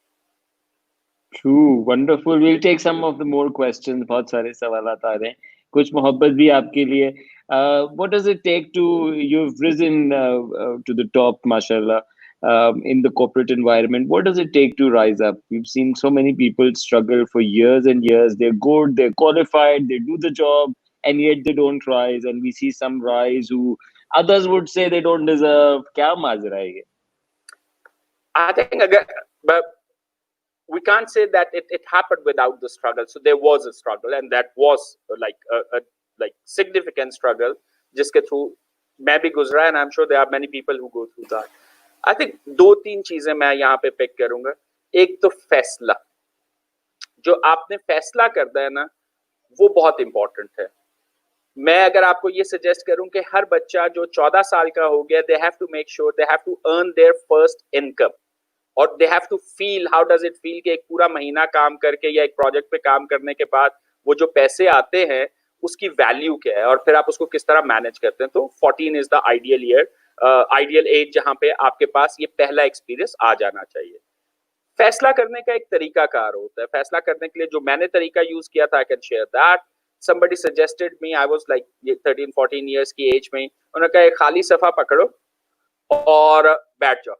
True, wonderful. We'll take some of the more questions. बहुत सारे सवालात आ रहे हैं. कुछ मोहब्बत भी आपके लिए. What does it take to, you've risen to the top, mashallah, in the corporate environment. What does it take to rise up? We've seen so many people struggle for years and years. They're good, they're qualified, they do the job, and yet they don't rise. And we see some rise who others would say they don't deserve. क्या माजरा है ये? I think but we can't say that it happened without the struggle. So there was a struggle, and that was like a like significant struggle जिसके through मैं भी गुजरा, and I'm sure there are many people who go through that. I think 2-3 चीजें मैं यहाँ पे pick करूंगा. एक तो फैसला, जो आपने फैसला करना है ना वो बहुत इंपॉर्टेंट है. मैं अगर आपको ये सजेस्ट करूं कि हर बच्चा जो 14 साल का हो गया, they have to make sure they have to earn their first income. और they have to feel how does it feel कि एक पूरा महीना काम करके या एक प्रोजेक्ट पे काम करने के बाद वो जो पैसे आते हैं उसकी वैल्यू क्या है और फिर आप उसको किस तरह मैनेज करते हैं. तो 14 is the ideal year, ideal age जहां पे आपके पास ये पहला एक्सपीरियंस आ जाना चाहिए. फैसला करने का एक तरीका कार होता है. फैसला करने के लिए जो मैंने तरीका यूज किया था, I can share that. somebody suggested me, I was like 13-14 years की एज में, उन्होंने कहा एक खाली सफा पकड़ो और बैठ जाओ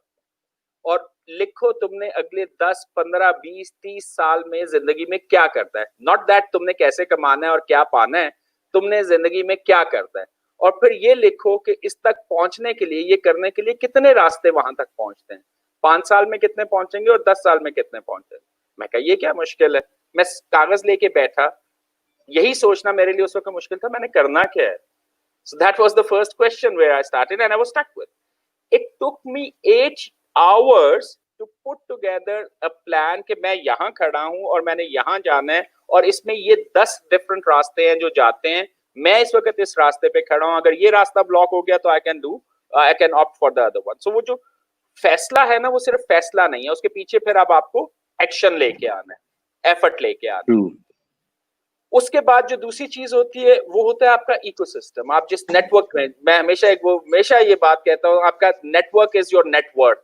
और लिखो तुमने अगले 10, 15, 20, 30 साल में जिंदगी में क्या करता है. नॉट दैट तुमने कैसे कमाना है और क्या पाना है, तुमने जिंदगी में क्या करता है. और फिर ये लिखो कि इस तक पहुंचने के लिए, ये करने के लिए कितने रास्ते वहां तक पहुंचते हैं. 5 साल में कितने पहुंचेंगे और 10 साल में कितने पहुंचेंगे. मैं कहा ये क्या मुश्किल है. मैं कागज लेके बैठा, यही सोचना मेरे लिए उस वक्त मुश्किल था, मैंने करना क्या है. So that was the first question where I started and I was stuck with. It took me 8 hours to put together a plan कि मैं यहाँ खड़ा हूँ और मैंने यहाँ जाना है और इसमें ये 10 different रास्ते हैं जो जाते हैं. मैं इस वक्त इस रास्ते पे खड़ा हूँ, अगर ये रास्ता ब्लॉक हो गया तो I can opt for the other one. So वो जो फैसला है ना, वो सिर्फ फैसला नहीं है, उसके पीछे फिर अब आपको एक्शन लेके आना है. एफर्ट लेके आते हैं। True. उसके बाद जो दूसरी चीज होती है वो होता है आपका इकोसिस्टम। आप जिस नेटवर्क में, मैं हमेशा ये बात कहता हूँ, आपका नेटवर्क इज योर नेटवर्थ।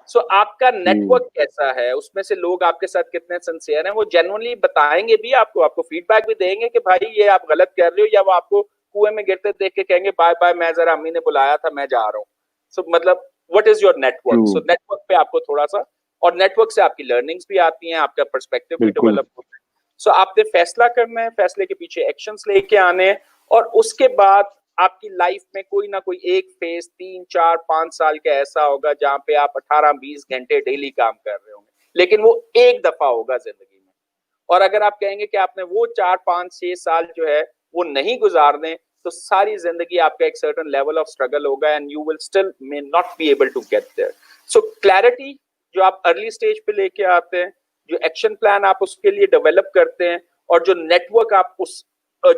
सो आपका True. नेटवर्क कैसा है, उसमें से लोग आपके साथ कितने सिंसियर हैं, वो जेन्युइनली बताएंगे भी आपको, आपको फीडबैक भी देंगे कि भाई ये आप गलत कर रहे हो, या वो आपको कुएं में गिरते देख के कहेंगे बाय बाय, मैं जरा अम्मी ने बुलाया था, मैं जा रहा हूँ। सो मतलब what is your network? So True. Network पे आपको थोड़ा सा, और नेटवर्क से आपकी लर्निंग्स भी आती हैं, आपका पर्सपेक्टिव भी बिल्कुल। डेवलप होता है। सो आपने फैसला करना है, फैसले के पीछे एक्शंस लेके आने हैं, और उसके बाद आपकी लाइफ में कोई ना कोई एक फेज 3 4 5 साल का ऐसा होगा जहां पे आप 18 20 घंटे डेली काम कर रहे होंगे, लेकिन वो एक दफा होगा जिंदगी में। और अगर आप कहेंगे कि आपने वो 4 5 6 साल जो है वो नहीं गुजारने, तो सारी जिंदगी आपका एक सर्टेन लेवल ऑफ स्ट्रगल होगा, and you will still may not be able to get there. So clarity जो आप अर्ली स्टेज पे लेके आते हैं, जो एक्शन प्लान आप उसके लिए डेवलप करते हैं, और जो नेटवर्क आप उस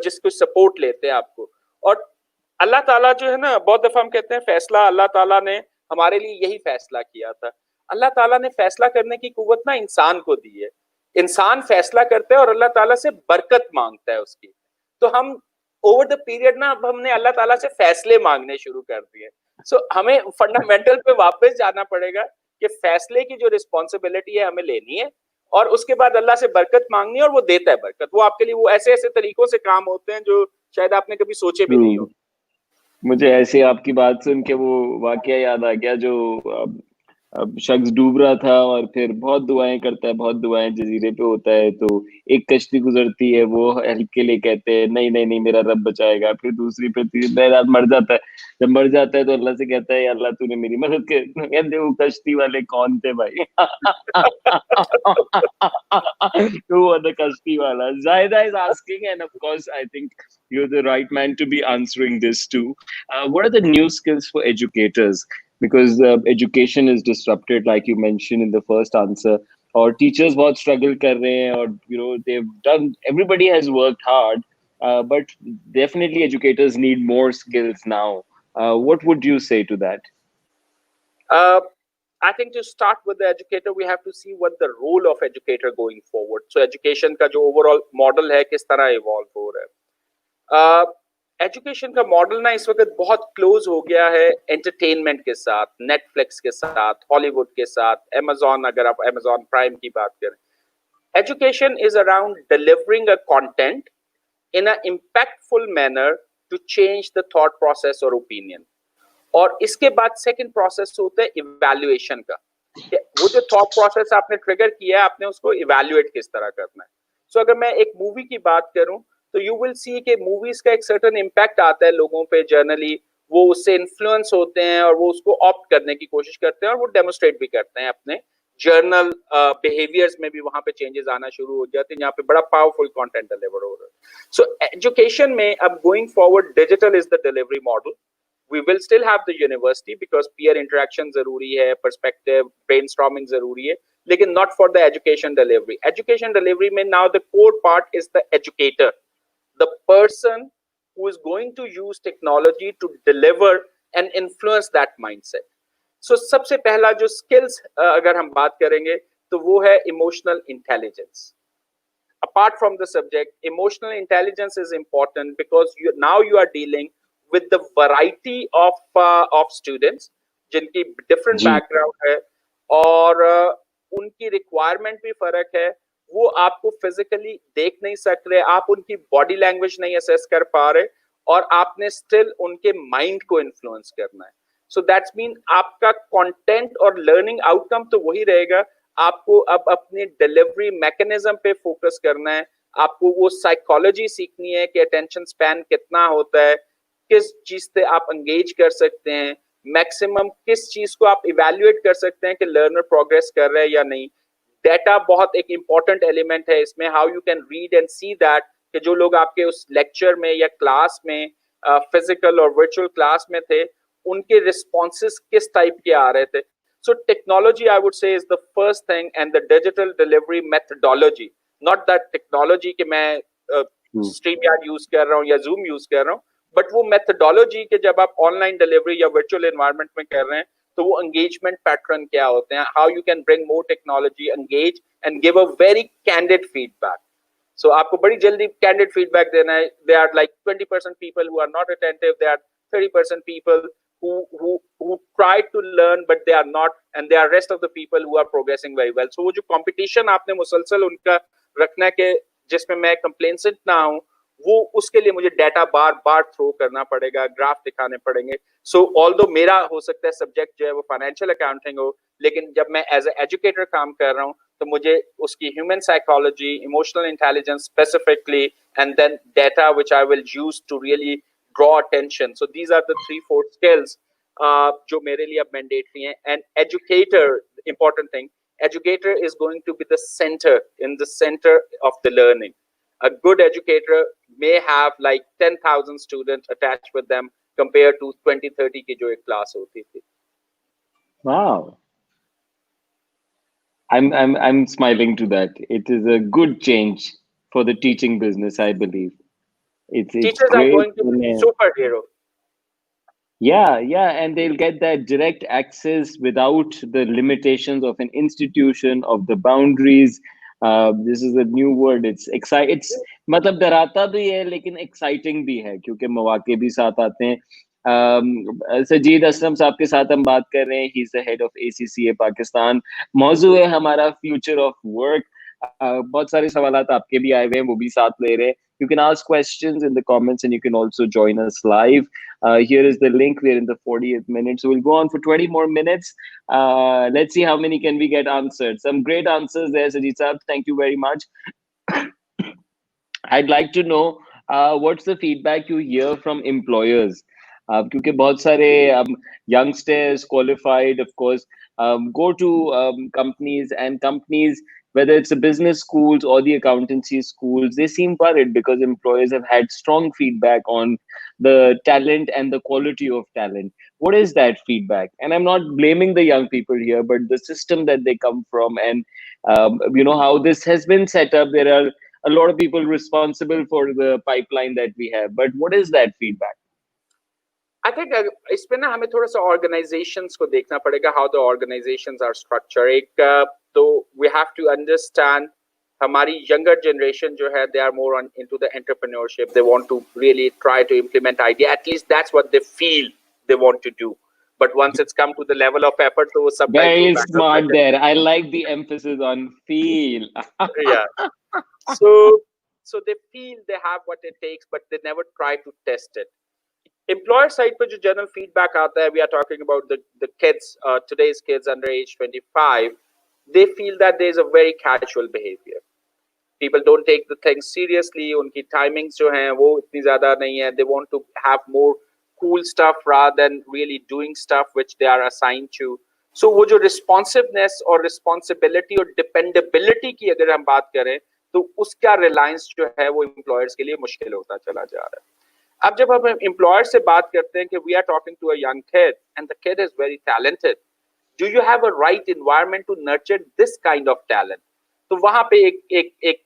जिसको सपोर्ट लेते हैं आपको, और अल्लाह ताला जो है ना, बहुत दफा हम कहते हैं फैसला अल्लाह ताला ने हमारे लिए यही फैसला किया था। अल्लाह ताला ने फैसला करने की कुव्वत ना इंसान को दी है। इंसान फैसला करता है और अल्लाह ताला से बरकत मांगता है उसकी। तो हम ओवर द पीरियड ना, अब हमने अल्लाह ताला से फैसले मांगने शुरू कर दिए। सो हमें फंडामेंटल पे वापस जाना पड़ेगा कि फैसले की जो रिस्पॉन्सिबिलिटी है हमें लेनी है, और उसके बाद अल्लाह से बरकत मांगनी है, और वो देता है बरकत। वो आपके लिए वो ऐसे ऐसे तरीकों से काम होते हैं जो शायद आपने कभी सोचे भी नहीं True. हो। मुझे ऐसे आपकी बात सुन के वो वाकया याद आ गया जो अब शख्स डूब रहा था और फिर बहुत दुआएं करता है, बहुत दुआएं, जजीरे पे होता है तो एक कश्ती गुजरती है, वो हेल्प के लिए कहते हैं नहीं नहीं नहीं मेरा रब बचाएगा, फिर दूसरी पे तीसरी रात मर जाता है। जब मर जाता है तो अल्लाह से कहता है या अल्लाह तूने मेरी मदद कर, कहते वो कश्ती वाले कौन थे भाई? Who are the kashti wala? Zaida is asking, and of course, I think you're the right man to be answering this too. What are the new skills for educators? Because education is disrupted, like you mentioned in the first answer. Or teachers बहुत struggle कर रहे हैं, or they've done. Everybody has worked hard, but definitely educators need more skills now. What would you say to that? Uh, I think to start with the educator, we have to see what the role of educator going forward. So education का जो overall model है किस तरह evolve हो रहा है। Education का model ना इस वक्त बहुत क्लोज हो गया है एंटरटेनमेंट के साथ, नेटफ्लिक्स के साथ, हॉलीवुड के साथ, अमेजॉन, अगर आप अमेजॉन प्राइम की बात करें। Education is around delivering a content in a impactful manner to change the thought process और ओपिनियन। और इसके बाद सेकंड प्रोसेस होता है इवैल्यूएशन का। वो जो थॉट प्रोसेस आपने ट्रिगर किया है, आपने उसको इवैल्यूएट किस तरह करना है। सो अगर मैं एक मूवी की बात करूं, तो यू विल सी कि मूवीज का एक सर्टेन इम्पैक्ट आता है लोगों पे, जर्नली वो उससे इन्फ्लुएंस होते हैं, और वो उसको ऑप्ट करने की कोशिश करते हैं, और वो डेमोस्ट्रेट भी करते हैं अपने जर्नल बिहेवियर्स में भी। वहां पे चेंजेस आना शुरू हो जाते हैं, जहाँ पे बड़ा पावरफुल कंटेंट डिलीवर हो रहा है। सो एजुकेशन में अब going forward digital is the delivery model. We will still have the university because peer interaction जरूरी है, perspective brainstorming जरूरी है, लेकिन not for the education delivery. Education delivery में now the core part is the educator, the person who is going to use technology to deliver and influence that mindset. So सबसे पहला जो skills अगर हम बात करेंगे तो वो है emotional intelligence. Apart from the subject, emotional intelligence is important because now you are dealing with the variety of students जिनकी different जी, background है, और उनकी requirement भी फर्क है। वो आपको physically देख नहीं सक रहे, आप उनकी body language नहीं assess कर पा रहे, और आपने still उनके mind को influence करना है। So that's mean आपका content और learning outcome तो वही रहेगा। आपको अब अपने डिलीवरी मैकेनिज्म पे फोकस करना है। आपको वो साइकोलॉजी सीखनी है कि अटेंशन स्पैन कितना होता है, किस चीज से आप एंगेज कर सकते हैं, मैक्सिमम किस चीज को आप इवैल्यूएट कर सकते हैं कि लर्नर प्रोग्रेस कर रहा है या नहीं। डेटा बहुत एक इंपॉर्टेंट एलिमेंट है इसमें। How you can read and see that कि जो लोग आपके उस लेक्चर में या क्लास में, फिजिकल और वर्चुअल क्लास में थे, उनके रिस्पॉन्सेस किस टाइप के आ रहे थे। So technology, I would say, is the first thing, and the digital delivery methodology, not that technology कि मैं StreamYard यूज कर रहा हूँ या Zoom यूज कर रहा हूँ, but वो methodology के जब आप ऑनलाइन डिलीवरी या वर्चुअल एनवायरनमेंट में कर रहे हैं, तो वो engagement pattern क्या होते हैं, how you can bring more technology, engage and give a very candid feedback. So आपको बड़ी जल्दी candid feedback देना है. There are like 20% people who are not attentive. There are 30% people who try to learn but they are not, and there are rest of the people who are progressing very well. So वो जो competition आपने मुसलसल उनका रखना के जिसमें मैं complacent ना हूँ, वो उसके लिए मुझे डाटा बार बार थ्रो करना पड़ेगा, ग्राफ दिखाने पड़ेंगे. सो ऑल्दो मेरा हो सकता है सब्जेक्ट जो है वो फाइनेंशियल अकाउंटिंग हो, लेकिन जब मैं एज ए एजुकेटर काम कर रहा हूँ तो मुझे उसकी human psychology, emotional intelligence specifically, and then data which I will use to really draw attention. So these are the 3-4 skills जो मेरे लिए अब मैंडेटरी हैं. And educator, important thing, educator is going to be the center of the learning. A good educator may have like 10,000 students attached with them compared to 20-30 की जो एक class होती थी. Wow. I'm smiling to that. It is a good change for the teaching business, I believe. It's Teachers great. are going to be superhero. Yeah, and they'll get that direct access without the limitations of an institution, of the boundaries. This is a new word. It's exciting. It's मतलब डराता भी है लेकिन exciting भी है क्योंकि मौके भी साथ आते हैं. सजीद असलम साहब के साथ हम बात कर रहे हैं. He's the head of ACCA Pakistan. मौजू है हमारा future of work. बहुत सारे सवालात आपके भी आए हुए हैं, वो भी साथ ले रहे हैं. You can ask questions in the comments and you can also join us live. Here is the link. We're in the 40th minute. So we'll go on for 20 more minutes. Let's see how many can we get answered. Some great answers there, Sajid Saab. Thank you very much. I'd like to know what's the feedback you hear from employers. क्योंकि बहुत सारे youngsters, qualified, of course, go to companies, and companies, whether it's the business schools or the accountancy schools, they seem worried because employers have had strong feedback on the talent and the quality of talent. What is that feedback? And I'm not blaming the young people here, but the system that they come from, and how this has been set up. There are a lot of people responsible for the pipeline that we have. But what is that feedback? I think इस पे ना हमें थोड़ा सा organizations को देखना पड़ेगा, how the organizations are structured. एक तो we have to understand हमारी younger generation जो है, they are more into the entrepreneurship. They want to really try to implement idea. At least that's what they feel they want to do. But once it's come to the level of effort, so very smart there. I like the emphasis on feel. Yeah. So they feel they have what it takes, but they never try to test it. Employer side पे जो general feedback आता है, we are talking about the kids, today's kids under age 25, they feel that there is a very casual behavior. People don't take the things seriously. उनकी timings जो हैं वो इतनी ज़्यादा नहीं है. They want to have more cool stuff rather than really doing stuff which they are assigned to. So वो जो responsiveness और responsibility और dependability की अगर हम बात करें तो उसका reliance जो है वो employers के लिए मुश्किल होता चला जा रहा है. अब जब हम employer से बात करते हैं कि we are talking to a young kid and the kid is very talented, do you have a right environment to nurture this kind of talent? तो वहां पे एक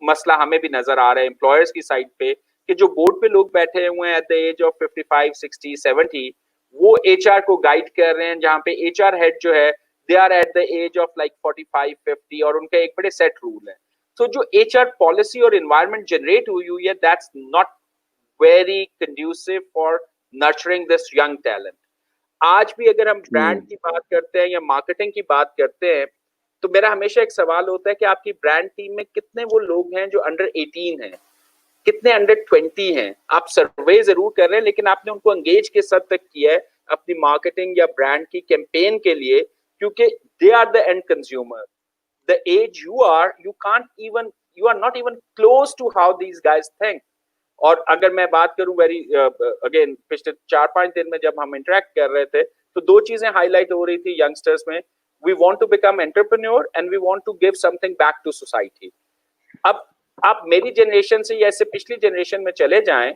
मसला हमें भी नजर आ रहा है employers की साइड पे कि जो बोर्ड पे लोग बैठे हुए हैं at the age of 55, 60, 70, वो HR को गाइड कर रहे हैं, जहाँ पे HR हेड जो है they are at the age of like 45, 50 और उनका एक बड़े सेट रूल है. तो जो HR पॉलिसी और एनवायरनमेंट जनरेट हुई है, that's not very conducive for nurturing this young talent. आज भी अगर हम ब्रांड की बात करते हैं या मार्केटिंग की बात करते हैं तो मेरा हमेशा एक सवाल होता है कि आपकी ब्रांड टीम में कितने वो लोग हैं जो अंडर 18 हैं, कितने अंडर 20 हैं. आप सर्वे जरूर कर रहे हैं लेकिन आपने उनको एंगेज किस हद तक किया है अपनी मार्केटिंग या ब्रांड की कैंपेन के लिए, क्योंकि they are the end consumer. The age you are, you are not even close to how these guys think. और अगर मैं बात करूं वेरी अगेन पिछले 4-5 दिन में जब हम इंटरेक्ट कर रहे थे तो दो चीजें हाईलाइट हो रही थी यंगस्टर्स में. We want to become entrepreneur and we want to give something back to society. अब आप मेरी जनरेशन से या इससे पिछली जनरेशन में चले जाएं,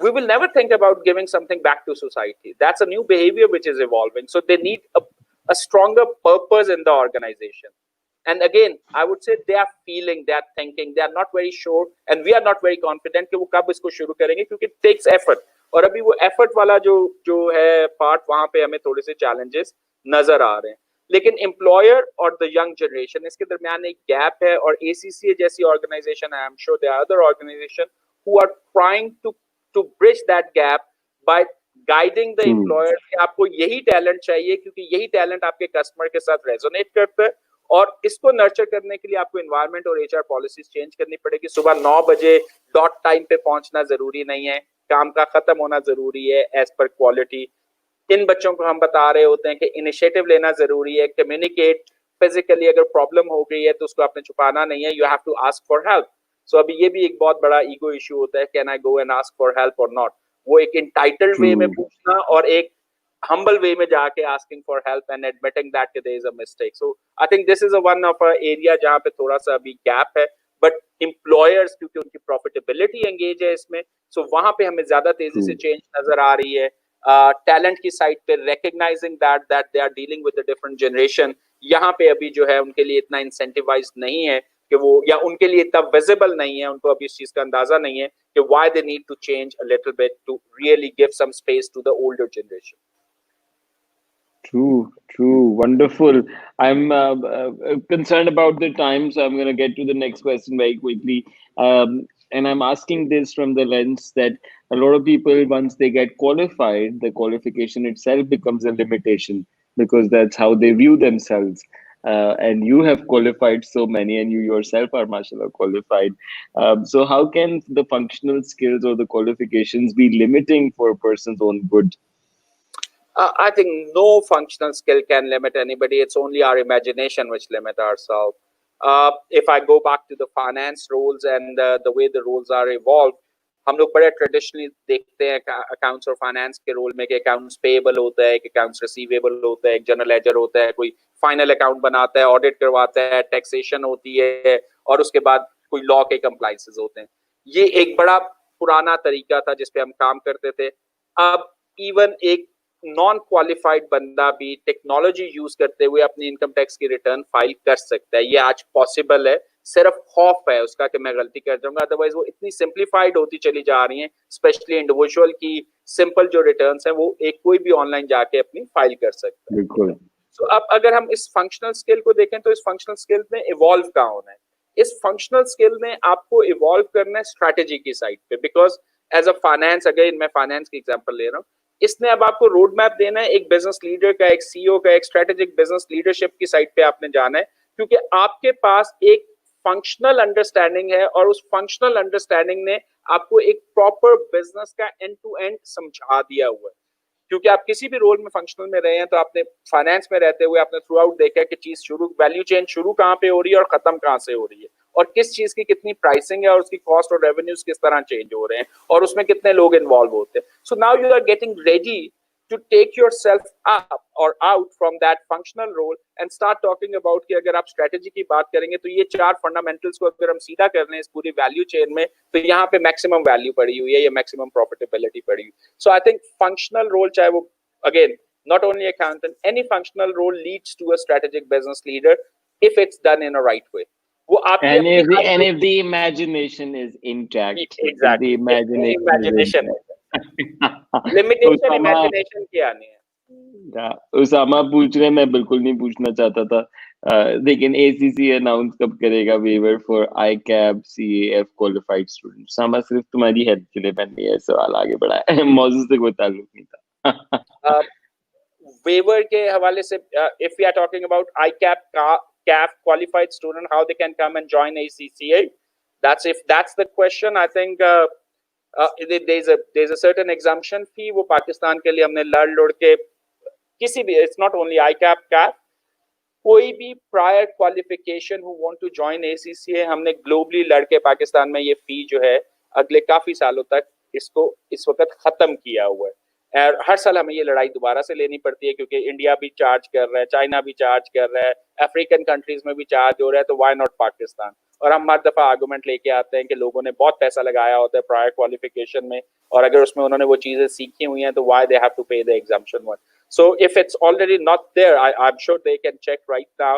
we will never think about giving something back to society. That's a new behavior which is evolving. So they need a stronger purpose in the organization. And again, I would say they are feeling, they are thinking, they are not very sure, and we are not very confident कि वो कब इसको शुरू करेंगे, क्योंकि it takes effort. और अभी वो effort वाला जो है पार्ट, वहां पे हमें थोड़े से challenges नजर आ रहे हैं। लेकिन एम्प्लॉयर और द यंग जनरेशन, इसके दरमियान एक गैप है, और ACCA जैसी organisation, I am sure there are other organisation who are trying to bridge that gap by guiding the employer कि आपको यही टैलेंट चाहिए, क्योंकि यही टैलेंट आपके कस्टमर के साथ रेजोनेट करता है, और इसको नर्चर करने के लिए आपको एनवायरनमेंट और HR पॉलिसीज चेंज करनी पड़ेगी। सुबह 9 बजे डॉट टाइम पे पहुंचना जरूरी नहीं है, काम का खत्म होना जरूरी है एज पर क्वालिटी। इन बच्चों को हम बता रहे होते हैं कि इनिशिएटिव लेना जरूरी है, कम्युनिकेट, फिजिकली अगर प्रॉब्लम हो गई है तो उसको आपने छुपाना नहीं है, you have to ask for help. So अभी ये भी एक बहुत बड़ा ईगो इशू होता है, can I go and ask for help और नॉट, वो एक इंटाइटल्ड वे में पूछना और एक humble way में जाके asking for help and admitting that there is a mistake. So I think this is a one of a area जहाँ पे थोड़ा सा अभी gap है, but employers क्योंकि उनकी profitability engage है इसमें, so वहाँ पे हमें ज्यादा तेजी से change नजर आ रही है। टैलेंट की साइड पे recognizing that they are dealing with a different generation, यहाँ पे अभी जो है उनके लिए इतना incentivized नहीं है कि वो, या उनके लिए इतना visible नहीं है, उनको अभी इस चीज का अंदाजा नहीं है कि why they need to change a little bit to really give some space to the older generation. True, wonderful. I'm concerned about the time, so I'm going to get to the next question very quickly. And I'm asking this from the lens that a lot of people, once they get qualified, the qualification itself becomes a limitation because that's how they view themselves. And you have qualified so many, and you yourself are, mashallah, qualified. So, how can the functional skills or the qualifications be limiting for a person's own good? I think no functional skill can limit anybody. It's only our imagination which limit ourselves. If I go back to the finance roles and the way the roles are evolved, हम लोग बड़े traditionally देखते हैं accounts और finance के role में कि accounts payable होता है, अकाउंट्स रिसीवेबल होता है, एक जनरल लेजर होता है, कोई फाइनल अकाउंट बनाता है, ऑडिट करवाता है, टैक्सेशन होती है, और उसके बाद कोई लॉ के कंप्लाइंसेस होते हैं। ये एक बड़ा पुराना तरीका था जिसपे हम काम करते थे। अब इवन एक नॉन क्वालिफाइड बंदा भी टेक्नोलॉजी यूज करते हुए अपनी इनकम टैक्स की रिटर्न फाइल कर सकता है। ये आज पॉसिबल है, सिर्फ खौफ है उसका कि मैं गलती कर जाऊंगा, अदरवाइज वो इतनी सिंप्लीफाइड होती चली जा रही हैं, स्पेशली इंडिविजुअल की सिंपल जो रिटर्न्स हैं वो एक कोई भी ऑनलाइन जाके अपनी फाइल कर सकता है। बिल्कुल। तो अब अगर हम इस फंक्शनल स्किल को देखें तो इस फंक्शनल स्किल में इवॉल्व कहाँ होना है? इस फंक्शनल स्किल में आपको इवॉल्व करना है स्ट्रैटेजी की साइड पे, because as a finance, again मैं फाइनेंस की एग्जांपल ले रहा हूँ, इसने अब आपको रोड मैप देना है एक बिजनेस लीडर का, एक CEO का, एक स्ट्रेटेजिक बिजनेस लीडरशिप की साइड पे आपने जाना है, क्योंकि आपके पास एक फंक्शनल अंडरस्टैंडिंग है और उस फंक्शनल अंडरस्टैंडिंग ने आपको एक प्रॉपर बिजनेस का एंड टू एंड समझा दिया हुआ है। क्योंकि आप किसी भी रोल में फंक्शनल में रहे हैं तो आपने फाइनेंस में रहते हुए आपने थ्रू आउट देखा कि चीज शुरू, वैल्यू चेन शुरू कहाँ पे हो रही है और खत्म कहाँ से हो रही है, और किस चीज की कितनी प्राइसिंग है और उसकी कॉस्ट और रेवेन्यूज किस तरह चेंज हो रहे हैं और उसमें कितने लोग इन्वॉल्व होते हैं। So now you are getting ready to take yourself up or out from that functional role and start talking about कि अगर आप strategy की बात करेंगे तो ये 4 fundamentals को अगर हम सीधा कर लें इस पूरी value chain में तो यहाँ पे maximum value पड़ी हुई है, ये maximum profitability पड़ी हुई। So I think functional role, चाहे वो again not only accountant, any functional role leads to a strategic business leader if it's done in a right way. वो आपकी and if the imagination is intact, exactly, the imagination limitation imagination की आनी है। उसामा पूछ रहे, मैं बिल्कुल नहीं पूछना चाहता था, लेकिन ACC अनाउंस कब करेगा waiver for ICAP CAF qualified student? Usama सिर्फ तुम्हारी हेल्प के लिए मैंने ये सवाल आगे बढ़ाया, मौजूद से कोई ताल्लुक नहीं था। वेवर के हवाले से if we are talking about ICAP CAF qualified student, how they can come and join ACCA, if that's the question, I think there's a certain exemption fee, वो पाकिस्तान के लिए हमने लड़ के किसी भी, it's not only ICAP CAF, कोई भी prior qualification who want to join ACCA, हमने ग्लोबली लड़ के पाकिस्तान में ये फी जो है अगले काफी सालों तक इसको इस वक्त खत्म किया हुआ है। और हर साल हमें ये लड़ाई दोबारा से लेनी पड़ती है क्योंकि इंडिया भी चार्ज कर रहा है, चाइना भी चार्ज कर रहा है, अफ्रीकन कंट्रीज में भी चार्ज हो रहा है, तो व्हाई नॉट पाकिस्तान? और हम हर दफा आर्गुमेंट लेके आते हैं कि लोगों ने बहुत पैसा लगाया होता है प्रायर क्वालिफिकेशन में, और अगर उसमें उन्होंने वो चीजें सीखी हुई हैं तो व्हाई दे हैव टू पे the exemption one. So if it's already not there, I'm sure they can check right now.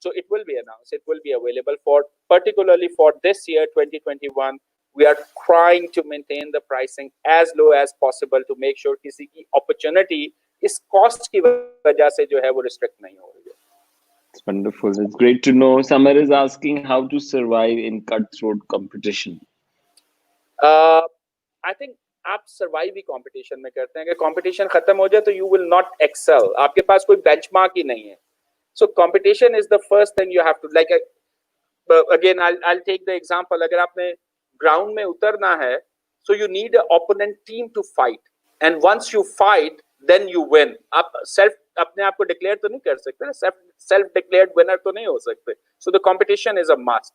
So it will be announced. It will be available for, particularly for this year, 2021. We are trying to maintain the pricing as low as possible to make sure किसी की opportunity इस cost की वजह से जो है वो restrict नहीं हो रही है. It's wonderful. It's great to know. Samar is asking how to survive in cutthroat competition. I think आप सर्वाइव ही कंपटीशन में करते हैं. अगर कंपटीशन खत्म हो जाए तो यू विल नॉट एक्सेल. आपके पास कोई बेंचमार्क ही नहीं है. So competition is the first thing you have to like. Again I take the example. अगर आपने ग्राउंड में उतरना है, so you need a opponent team to fight, and once you fight then you win. आप self अपने आप को declare तो नहीं कर सकते, सेल्फ डिक्लेयर्ड विनर तो नहीं हो सकते. So the competition is a must.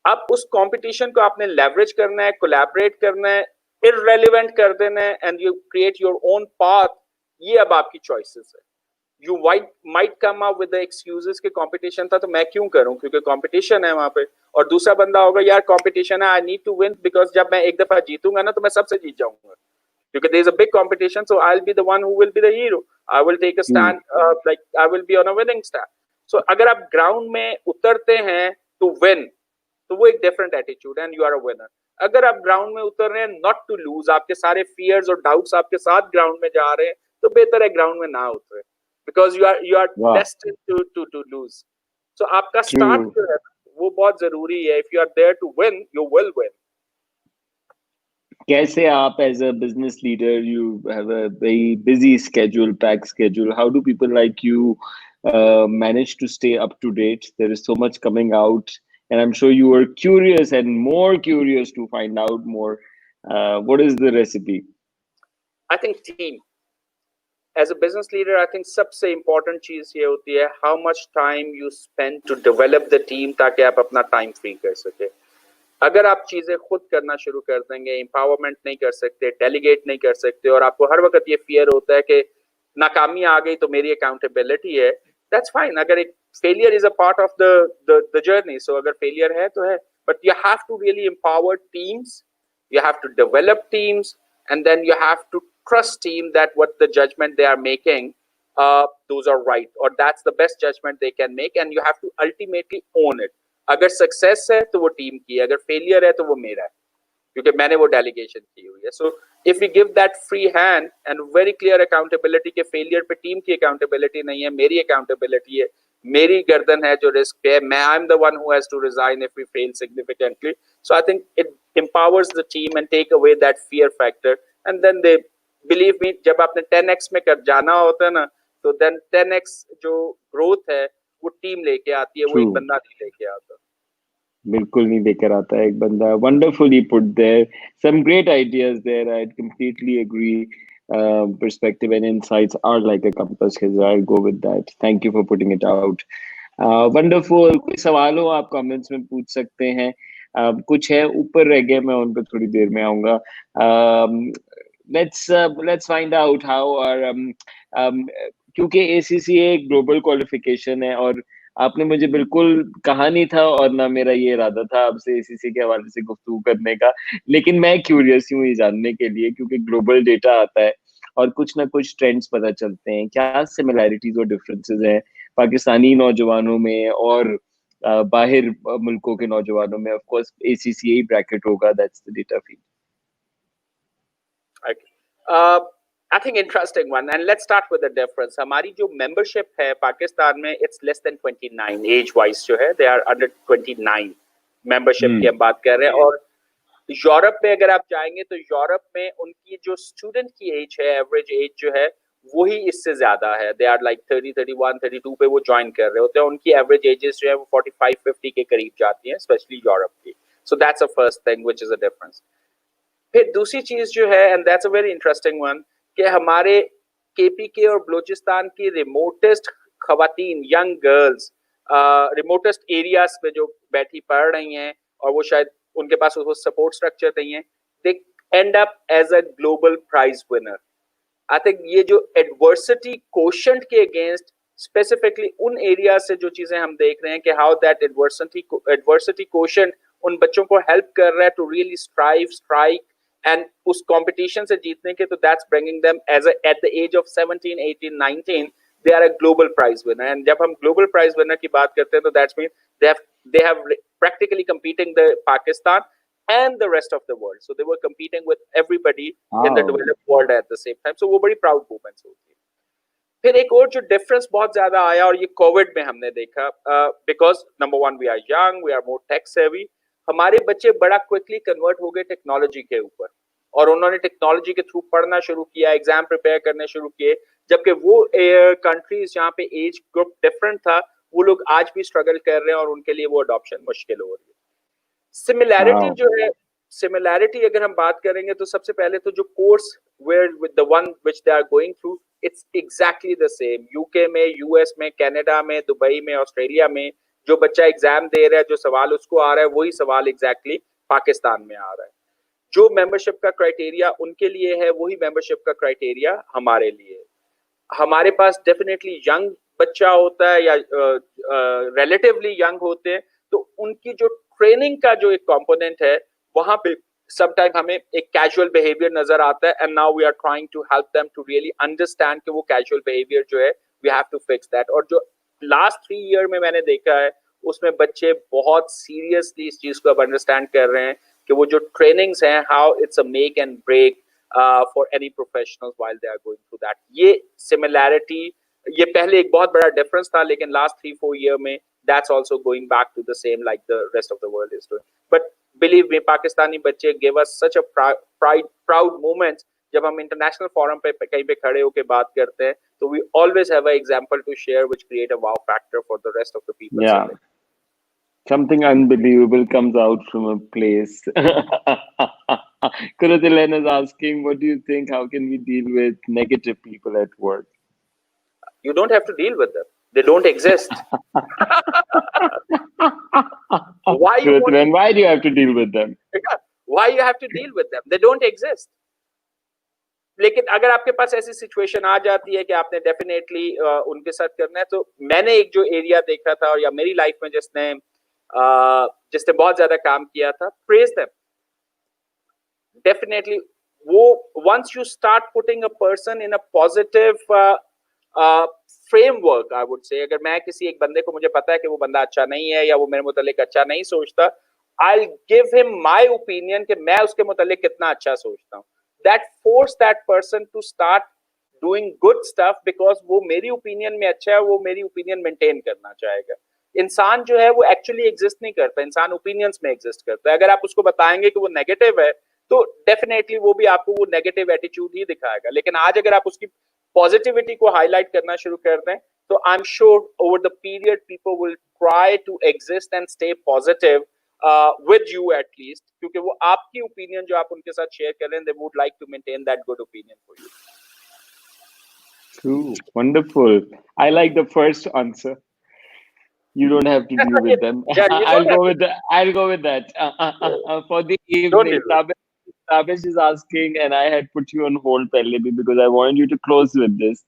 अब उस कंपटीशन को आपने लेवरेज करना है, कोलैबोरेट करना है, इररेलेवेंट कर देना है, and you create your own path. ये अब आपकी चॉइसेस है. You might come up with the excuses कि कंपटीशन था तो मैं क्यों करूं, क्योंकि कंपटीशन है वहां पे. और दूसरा बंदा होगा, यार कंपटीशन है, I need to win, because जब मैं एक दफा जीतूंगा ना तो मैं सबसे जीत जाऊंगा, क्योंकि there is a big competition. So I will be the one who will be the hero. I will take a stand, like I will be on a winning stand. So अगर आप ग्राउंड में उतरते हैं to win, तो वो एक different attitude and you are a winner. अगर आप ग्राउंड में उतर रहे हैं नॉट टू लूज, आपके सारे फियर्स और डाउट्स आपके साथ ग्राउंड में जा रहे हैं, तो बेहतर है ग्राउंड में ना उतरे, because you are Wow. Destined to lose. So आपका स्टार्ट True. जो है वो बहुत जरूरी है. If you are there to win, you will win. कैसे आप as a business leader, you have a very busy schedule, packed schedule. How do people like you manage to stay up to date? There is so much coming out, and I'm sure you are curious and more curious to find out more. What is the recipe? I think team. As a business leader I think सबसे important चीज ये होती है how much time you spend to develop the team, ताकि आप अपना time free कर सके. अगर आप चीजें खुद करना शुरू कर देंगे, एम्पावरमेंट नहीं कर सकते, डेलीगेट नहीं कर सकते, और आपको हर वक्त ये फियर होता है कि नाकामी आ गई तो मेरी अकाउंटेबिलिटी है, दैट्स फाइन. अगर एक failure is a part of the journey, so अगर फेलियर है तो है, but you have to really empower teams, you have to develop teams, and then you have to trust team that what the judgment they are making, those are right, or that's the best judgment they can make, and you have to ultimately own it. अगर success है तो वो team की है, अगर failure है तो वो मेरा है, क्योंकि मैंने वो डेलीगेशन की हुई है. So if you give that free hand and very clear accountability के फेलियर पे टीम की अकाउंटेबिलिटी नहीं है, मेरी अकाउंटेबिलिटी है, मेरी गर्दन है जो रिस्क पे है, मैं I am the one who has to resign if we fail significantly. So I think it empowers the team and take away that fear factor, and then they believe me, जब आपने 10x में कर जाना होता है ना, तो then 10x जो growth है वो टीम लेके आती है, वो एक True. बंदा नहीं लेके आता. बिल्कुल नहीं लेकर आता है एक बंदा. Wonderfully put there. Some great ideas there. I completely agree. Perspective and insights are like a compass. I'll go with that. Thank you for putting it out. Wonderful. कोई सवाल हो आप comments में पूछ सकते हैं. कुछ है ऊपर रह गया, मैं उन पर थोड़ी देर में आऊंगा. Let's find out how our क्योंकि ACCA एक ग्लोबल क्वालिफिकेशन है, और आपने मुझे बिल्कुल कहा नहीं था और ना मेरा ये इरादा था आपसे ACCA के हवाले से गुफ्तगू करने का, लेकिन मैं क्यूरियस हूँ ये जानने के लिए, क्योंकि ग्लोबल डेटा आता है और कुछ ना कुछ ट्रेंड्स पता चलते हैं. क्या सिमिलैरिटीज और डिफरेंसेस हैं पाकिस्तानी नौजवानों में और बाहर मुल्कों के नौजवानों में? ऑफ कोर्स ACCA ही ब्रैकेट होगा, that's the data feed. I think interesting one, and let's start with the difference. हमारी जो membership है पाकिस्तान में, it's less than 29 age wise जो है, they are under 29 membership की हम बात कर रहे हैं. और यूरोप में अगर आप जाएंगे तो यूरोप में उनकी जो स्टूडेंट की एज है, एवरेज एज जो है, वही इससे ज्यादा है. दे आर लाइक 30, 31, 32 पे वो ज्वाइन कर रहे होते हैं. उनकी एवरेज एजेस जो है वो 45, 50 के करीब जाती हैं, स्पेशली यूरोप की. So that's a first thing which is a difference. फिर दूसरी चीज जो है, and that's a very interesting one, कि हमारे KPK और बलूचिस्तान की रिमोटेस्ट खवातीन, यंग गर्ल्स, रिमोटेस्ट एरियाज पे जो बैठी पढ़ रही हैं, और वो शायद उनके पास वो सपोर्ट स्ट्रक्चर नहीं है, they end up as a global prize winner. I think ये जो एडवर्सिटी कोशेंट के अगेंस्ट स्पेसिफिकली उन एरिया से जो चीजें हम देख रहे हैं कि हाउ दैट एडवर्सिटी कोशेंट उन बच्चों को हेल्प कर रहा है टू रियली स्ट्राइक एंड उस कंपटीशन से जीतने के, तो that's bringing them age at the age of 17, 18, 19 they are a global prize winner. And जब हम ग्लोबल प्राइज विनर की बात करते हैं तो that's mean they have practically competing the Pakistan and the rest of the world. So they were competing with everybody in the developed world at the same time. So वो बड़ी proud moments होती है. फिर एक और जो difference बहुत ज्यादा आया और ये कोविड में हमने देखा, because number one we are young, we are more tech savvy, हमारे बच्चे बड़ा क्विकली कन्वर्ट हो गए टेक्नोलॉजी के ऊपर और उन्होंने टेक्नोलॉजी के थ्रू पढ़ना शुरू किया, एग्जाम प्रिपेयर करने शुरू किए, जबकि वो कंट्रीज जहाँ पे एज ग्रुप डिफरेंट था वो लोग आज भी स्ट्रगल कर रहे हैं और उनके लिए वो अडॉप्शन मुश्किल हो रही है। Similarity Wow. जो है, सिमिलैरिटी अगर हम बात करेंगे तो सबसे पहले तो जो course where with the one which they are going through, it's exactly the same. UK में, यूएस में, कनाडा में, दुबई में, ऑस्ट्रेलिया में जो बच्चा एग्जाम दे रहा है, जो सवाल उसको आ रहा है, वही सवाल एग्जैक्टली पाकिस्तान में आ रहा है। जो मेंबरशिप का क्राइटेरिया उनके लिए है वही मेंबरशिप का क्राइटेरिया हमारे लिए। हमारे पास डेफिनेटली यंग बच्चा होता है या रिलेटिवली यंग होते हैं, तो उनकी जो ट्रेनिंग का जो एक कंपोनेंट है वहां पे समटाइम हमें एक कैजुअल बिहेवियर नजर आता है, and now we are trying to help them to really understand कि वो कैजुअल बिहेवियर जो है we have to fix that. और जो लास्ट 3 ईयर में मैंने देखा है उसमें बच्चे बहुत सीरियसली इस चीज को अब अंडरस्टैंड कर रहे हैं कि वो जो ट्रेनिंग्स हैं, how it's a make and break for any professionals while they are going through that. ये सिमिलैरिटी, ये पहले एक बहुत बड़ा डिफरेंस था, लेकिन लास्ट 3-4 ईयर में that's also going back to the same like the rest of the world is doing. But believe me, Pakistani बच्चे give us such a proud moments जब हम इंटरनेशनल फोरम पे कहीं पे खड़े होके बात करते हैं, तो we always have an example to share which create a wow factor for the rest of the people Yeah. sitting. Something unbelievable comes out from a place. Kuratilen is asking, what do you think? How can we deal with negative people at work? You don't have to deal with them. They don't exist. Why you want Kuratilen, why do you have to deal with them? why you have to deal with them? They don't exist. लेकिन अगर आपके पास ऐसी situation आ जाती है कि आपने definitely उनके साथ करना है, तो मैंने एक जो एरिया देखा था और या मेरी लाइफ में जिसने बहुत ज्यादा काम किया था, प्रेज देम। डेफिनेटली वो once you start putting a person in a positive framework, I would say, अगर मैं किसी एक बंदे को, मुझे पता है कि वो बंदा अच्छा नहीं है या वो मेरे मुतालिक अच्छा नहीं सोचता, I'll give him my opinion कि मैं उसके मुतालिक कितना अच्छा सोचता हूँ। That force that person to start doing good stuff because वो मेरी ओपिनियन में अच्छा है, वो मेरी ओपिनियन मेंटेन करना चाहेगा। इंसान जो है वो एक्चुअली एग्जिस्ट नहीं करता, इंसान ओपिनियंस में एग्जिस्ट करता है। अगर आप उसको बताएंगे कि वो नेगेटिव है तो डेफिनेटली वो भी आपको वो नेगेटिव एटीट्यूड ही दिखाएगा। लेकिन आज अगर आप उसकी पॉजिटिविटी को हाईलाइट करना शुरू कर दें तो I am sure over the period people will try to exist and stay positive with you at least, क्योंकि वो आपकी ओपिनियन जो आप उनके साथ शेयर कर रहे हैं, they would like to maintain that good opinion for you. True. Wonderful. I like the first answer. You don't have to deal with them. Yeah, you I'll don't have go to. with that. I'll go with that. For the Don't evening, deal with it. Tabesh is asking, and I had put you on hold pehle bhi because I wanted you to close with this.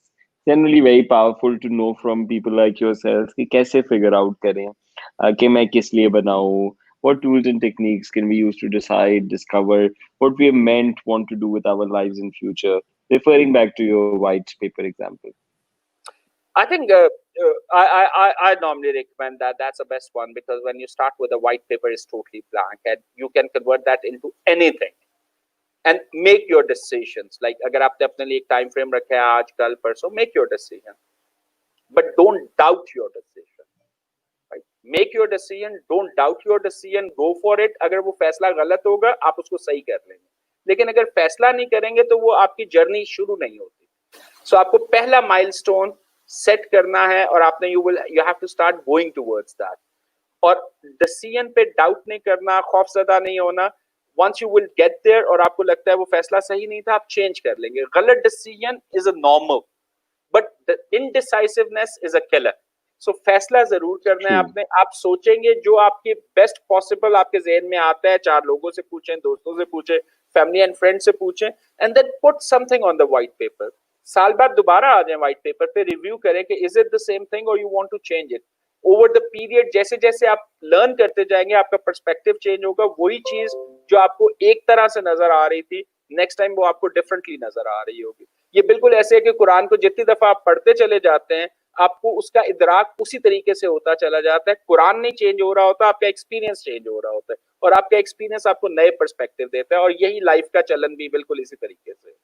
Generally, very powerful to know from people like yourself कि कैसे figure out करें कि मैं किस लिए बनाऊं. What tools and techniques can we use to decide, discover what we meant want to do with our lives in future? Referring back to your white paper example. I think I normally recommend that. That's the best one because when you start with a white paper, it's totally blank and you can convert that into anything and make your decisions. Like अगर आपने अपने लिए एक time frame रखा है आज कल परसों, make your decision, but don't doubt your decision. Right? Make your decision, don't doubt your decision, go for it. अगर वो फैसला गलत होगा आप उसको सही कर लेंगे, लेकिन अगर फैसला नहीं करेंगे तो वो आपकी जर्नी शुरू नहीं होती। सो आपको पहला माइलस्टोन सेट करना है और आपने you have to start going towards that. और डिसीजन पे डाउट नहीं करना, खौफजदा नहीं होना। Once you will get there और आपको लगता है वो फैसला सही नहीं था, आप चेंज कर लेंगे। गलत decision is a normal, but the indecisiveness is a killer. So फैसला जरूर करना है आपने। आप सोचेंगे जो आपके बेस्ट पॉसिबल आपके जहन में आता है, 4 लोगों से पूछें, दोस्तों से पूछें, फैमिली एंड फ्रेंड से पूछें, and then put something on the white paper. साल बाद दोबारा आ जाए व्हाइट पेपर पे, रिव्यू करें कि is it the same thing और you want to change it. Over the period जैसे जैसे आप लर्न करते जाएंगे आपका पर्सपेक्टिव चेंज होगा। वही चीज जो आपको एक तरह से नजर आ रही थी, नेक्स्ट टाइम वो आपको डिफरेंटली नजर आ रही होगी। ये बिल्कुल ऐसे है कि कुरान को जितनी दफा आप पढ़ते चले जाते हैं आपको उसका इदराक उसी तरीके से होता चला जाता है। कुरान नहीं चेंज हो रहा होता, आपका एक्सपीरियंस चेंज हो रहा होता है और आपका एक्सपीरियंस आपको नए पर्सपेक्टिव देता है। और यही लाइफ का चलन भी बिल्कुल इसी तरीके से।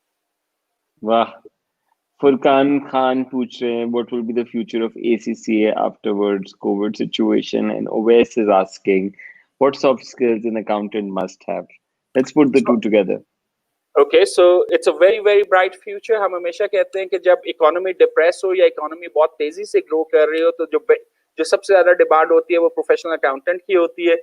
वाह, Furkan Khan पूछ रहे हैं what will be the future of ACCA afterwards COVID situation, and Oves is asking what soft skills an accountant must have. Let's put the two together. Okay so it's a very very bright future. हम हमेशा कहते हैं कि जब economy depress हो या economy बहुत तेजी से ग्रो कर रही हो तो जो सबसे ज्यादा डिमांड होती है वो प्रोफेशनल अकाउंटेंट की होती है.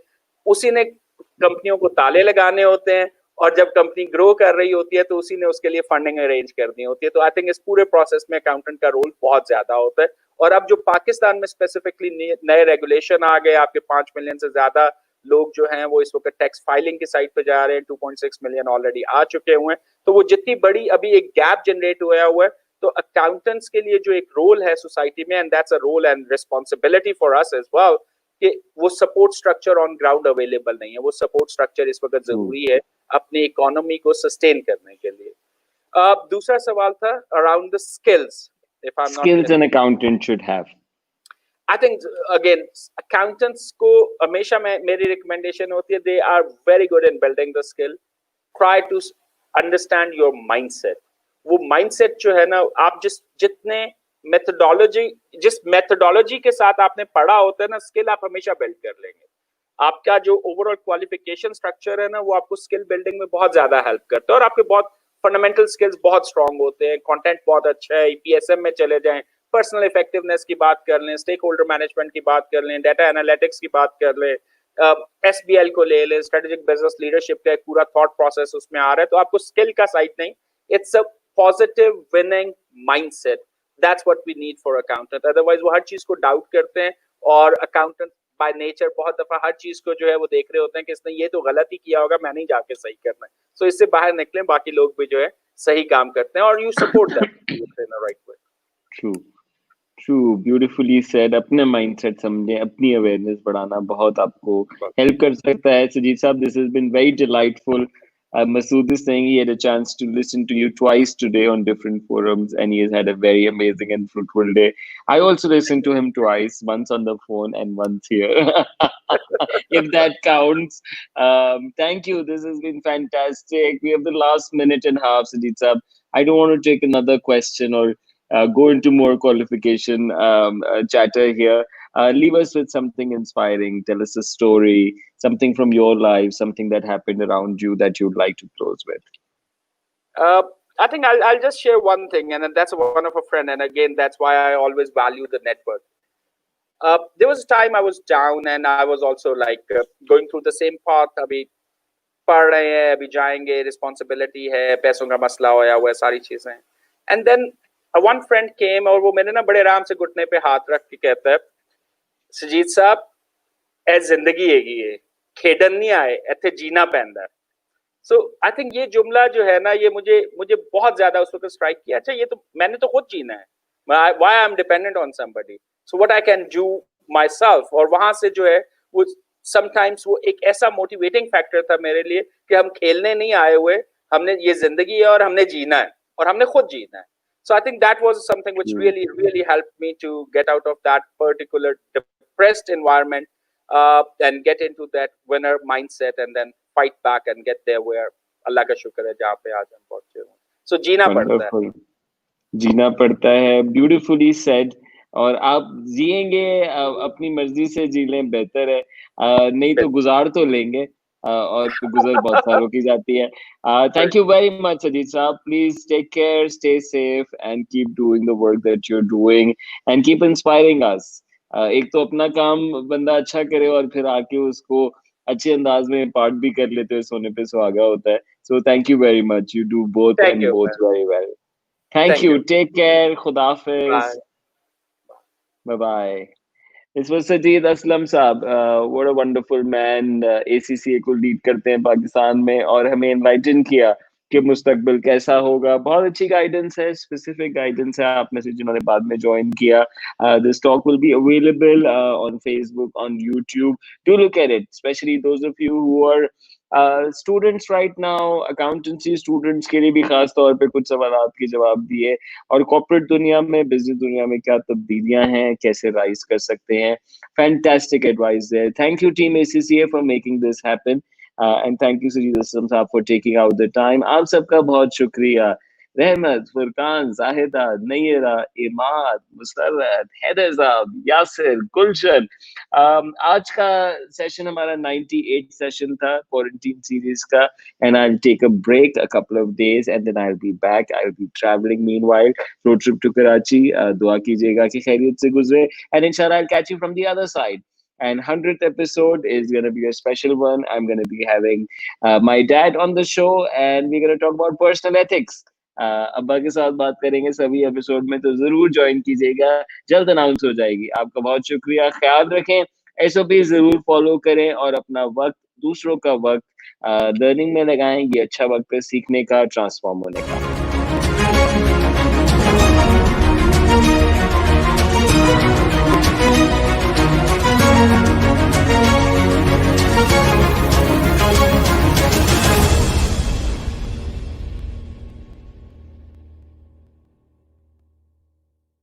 उसी ने कंपनियों को ताले लगाने होते हैं और जब कंपनी ग्रो कर रही होती है तो उसी ने उसके लिए फंडिंग अरेंज करनी होती है. तो आई थिंक इस पूरे प्रोसेस में अकाउंटेंट का रोल बहुत ज्यादा होता है. और अब जो पाकिस्तान में स्पेसिफिकली नए रेगुलेशन आ गए, आपके 5 मिलियन से ज्यादा लोग जो हैं वो इस वक्त टैक्स फाइलिंग की साइट पे जा रहे हैं. 2.6 मिलियन ऑलरेडी आ चुके हुए हैं. तो वो जितनी बड़ी अभी एक गैप जनरेट हुआ है तो अकाउंटेंट्स के लिए जो एक रोल है सोसाइटी में, and that's a role and responsibility for us as well, कि वो support structure on ground available नहीं है. वो सपोर्ट स्ट्रक्चर इस वक्त जरूरी है अपनी इकोनॉमी को सस्टेन करने के लिए. दूसरा सवाल था around the skills. If I am Skills not, an accountant should have. I think again accountants को हमेशा मेरी रिकमेंडेशन होती है, they are very good in building the skill. Try to understand your mindset. वो माइंडसेट जो है ना, आप जिस मेथोडोलॉजी के साथ आपने पढ़ा होता है ना, स्किल आप हमेशा बिल्ड कर लेंगे. आपका जो ओवरऑल क्वालिफिकेशन स्ट्रक्चर है ना, वो आपको स्किल बिल्डिंग में बहुत ज्यादा हेल्प करता है. और आपके बहुत फंडामेंटल स्किल्स बहुत स्ट्रांग होते हैं. कंटेंट बहुत अच्छा है. ईपीएसएम में चले जाएं, पर्सनल इफेक्टिवनेस की बात कर लें, स्टेक होल्डर मैनेजमेंट की बात कर लें, डाटा एनालिटिक्स की बात कर लें, एसबीएल को ले लें, स्ट्रेटेजिक बिजनेस लीडरशिप का एक पूरा थॉट प्रोसेस उसमें आ रहा है. तो आपको स्किल का साइड नहीं, it's a positive winning mindset. That's what we need for accountant. Otherwise वो हर चीज को डाउट करते हैं और अकाउंटेंट बाय नेचर बहुत दफा हर चीज को जो है वो देख रहे होते हैं कि इसने ये तो गलत ही किया होगा, मैंने ही जाके सही करना है. सो इससे बाहर निकलें, बाकी लोग भी जो है सही काम करते हैं और you support that in the right way. True. True, beautifully said. अपने mindset समझें, अपनी awareness बढ़ाना बहुत आपको help कर सकता है. Sajid साहब, this has been very delightful. Masood is saying he had a chance to listen to you twice today on different forums, and he has had a very amazing and fruitful day. I also listened to him twice, once on the phone and once here, if that counts. Thank you. This has been fantastic. We have the last minute and a half, Sajid saab. I don't want to take another question or go into more qualification chatter here. Leave us with something inspiring. Tell us a story, something from your life, something that happened around you that you'd like to close with. I think I'll just share one thing, and that's one of a friend. And again, that's why I always value the network. There was a time I was down, and I was also like going through the same path. अभी पढ़ रहे हैं, अभी जाएंगे, responsibility है, पैसों का मसला होया हुआ है, सारी चीजें. And then one friend came और वो मैंने ना बड़े आराम से घुटने पे हाथ रख के कहता है, सजीद साहब, ए जिंदगी हैगी है, खेडन नहीं आए, इत्थे जीना पैंदा. सो आई थिंक ये जुमला जो है ना, ये मुझे बहुत ज्यादा उस वक्त स्ट्राइक किया. अच्छा, ये तो मैंने तो खुद जीना है. Why I am dependent on somebody, so what I can do my self. और वहां से जो है वो समटाइम्स वो एक ऐसा मोटिवेटिंग फैक्टर था मेरे लिए कि हम खेलने नहीं आए हुए, हमने ये जिंदगी है और हमने जीना है और हमने खुद जीना है. So I think that was something which really helped me to get out of that particular depressed environment and get into that winner mindset and then fight back and get there where Allah का शुक्र है जहाँ पे आज हम पहुंचे हुए. So जीना पड़ता है. जीना पड़ता है. Beautifully said. और आप जिएंगे अपनी मर्जी से जी लें, बेहतर है. नहीं तो गुजार तो लेंगे. और गुजर बहुत सारों की जाती है. Thank you very much, Sajjeed Saab. Please take care, stay safe, and keep doing the work that you're doing, and keep inspiring us. एक तो अपना काम बंदा अच्छा करे और फिर आके उसको अच्छे अंदाज में पार्ट भी कर लेते हैं, सोने पे सुहागा होता है. So thank you very much. You do both and both very well. Thank you. Take care. Khuda Hafiz. Bye bye. This was Sajjeed Aslam साहब. What a wonderful man. ACCA को लीड करते हैं पाकिस्तान में और हमें इनलाइटन किया कि मुस्तकबिल कैसा होगा. बहुत अच्छी गाइडेंस है, स्पेसिफिक गाइडेंस है आप में से जिन्होंने बाद में ज्वाइन किया. This talk will be available on Facebook, on YouTube. Do look at it, especially those of you who are students right now, accountancy students के लिए भी खास तौर पे कुछ सवालात के जवाब दिए, और कॉर्पोरेट दुनिया में, बिजनेस दुनिया में क्या तब्दीलियां हैं, कैसे राइज कर सकते हैं. Fantastic advice there. Thank you team ACCA for making this happen. And thank you Sajjeed Aslam साहब for taking out the time. आप सबका बहुत शुक्रिया. रहमत, फुरकान, जाहिदा, नैरा, इमाद, मुसर्रत, हैदर साहब, यासिर, गुलशन। आज का सेशन हमारा 98 सेशन था क्वारंटीन सीरीज का, and I'll take a break a couple of days and then I'll be back. I'll be traveling meanwhile, road trip to Karachi. दुआ कीजिएगा कि खैरियत से गुजरे, and inshallah I'll catch you from the other side. And 100th episode is going to be a special one. I'm going to be having my dad on the show, and we're going to talk about personal ethics. अब्बा के साथ बात करेंगे सभी episode में, तो जरूर join कीजिएगा, जल्द अनाउंस हो जाएगी। आपका बहुत शुक्रिया, ख्याल रखें, एसओपी जरूर फॉलो करें और अपना वक्त, दूसरों का वक्त लर्निंग में लगाएं। ये अच्छा वक्त है सीखने का, ट्रांसफॉर्म होने का।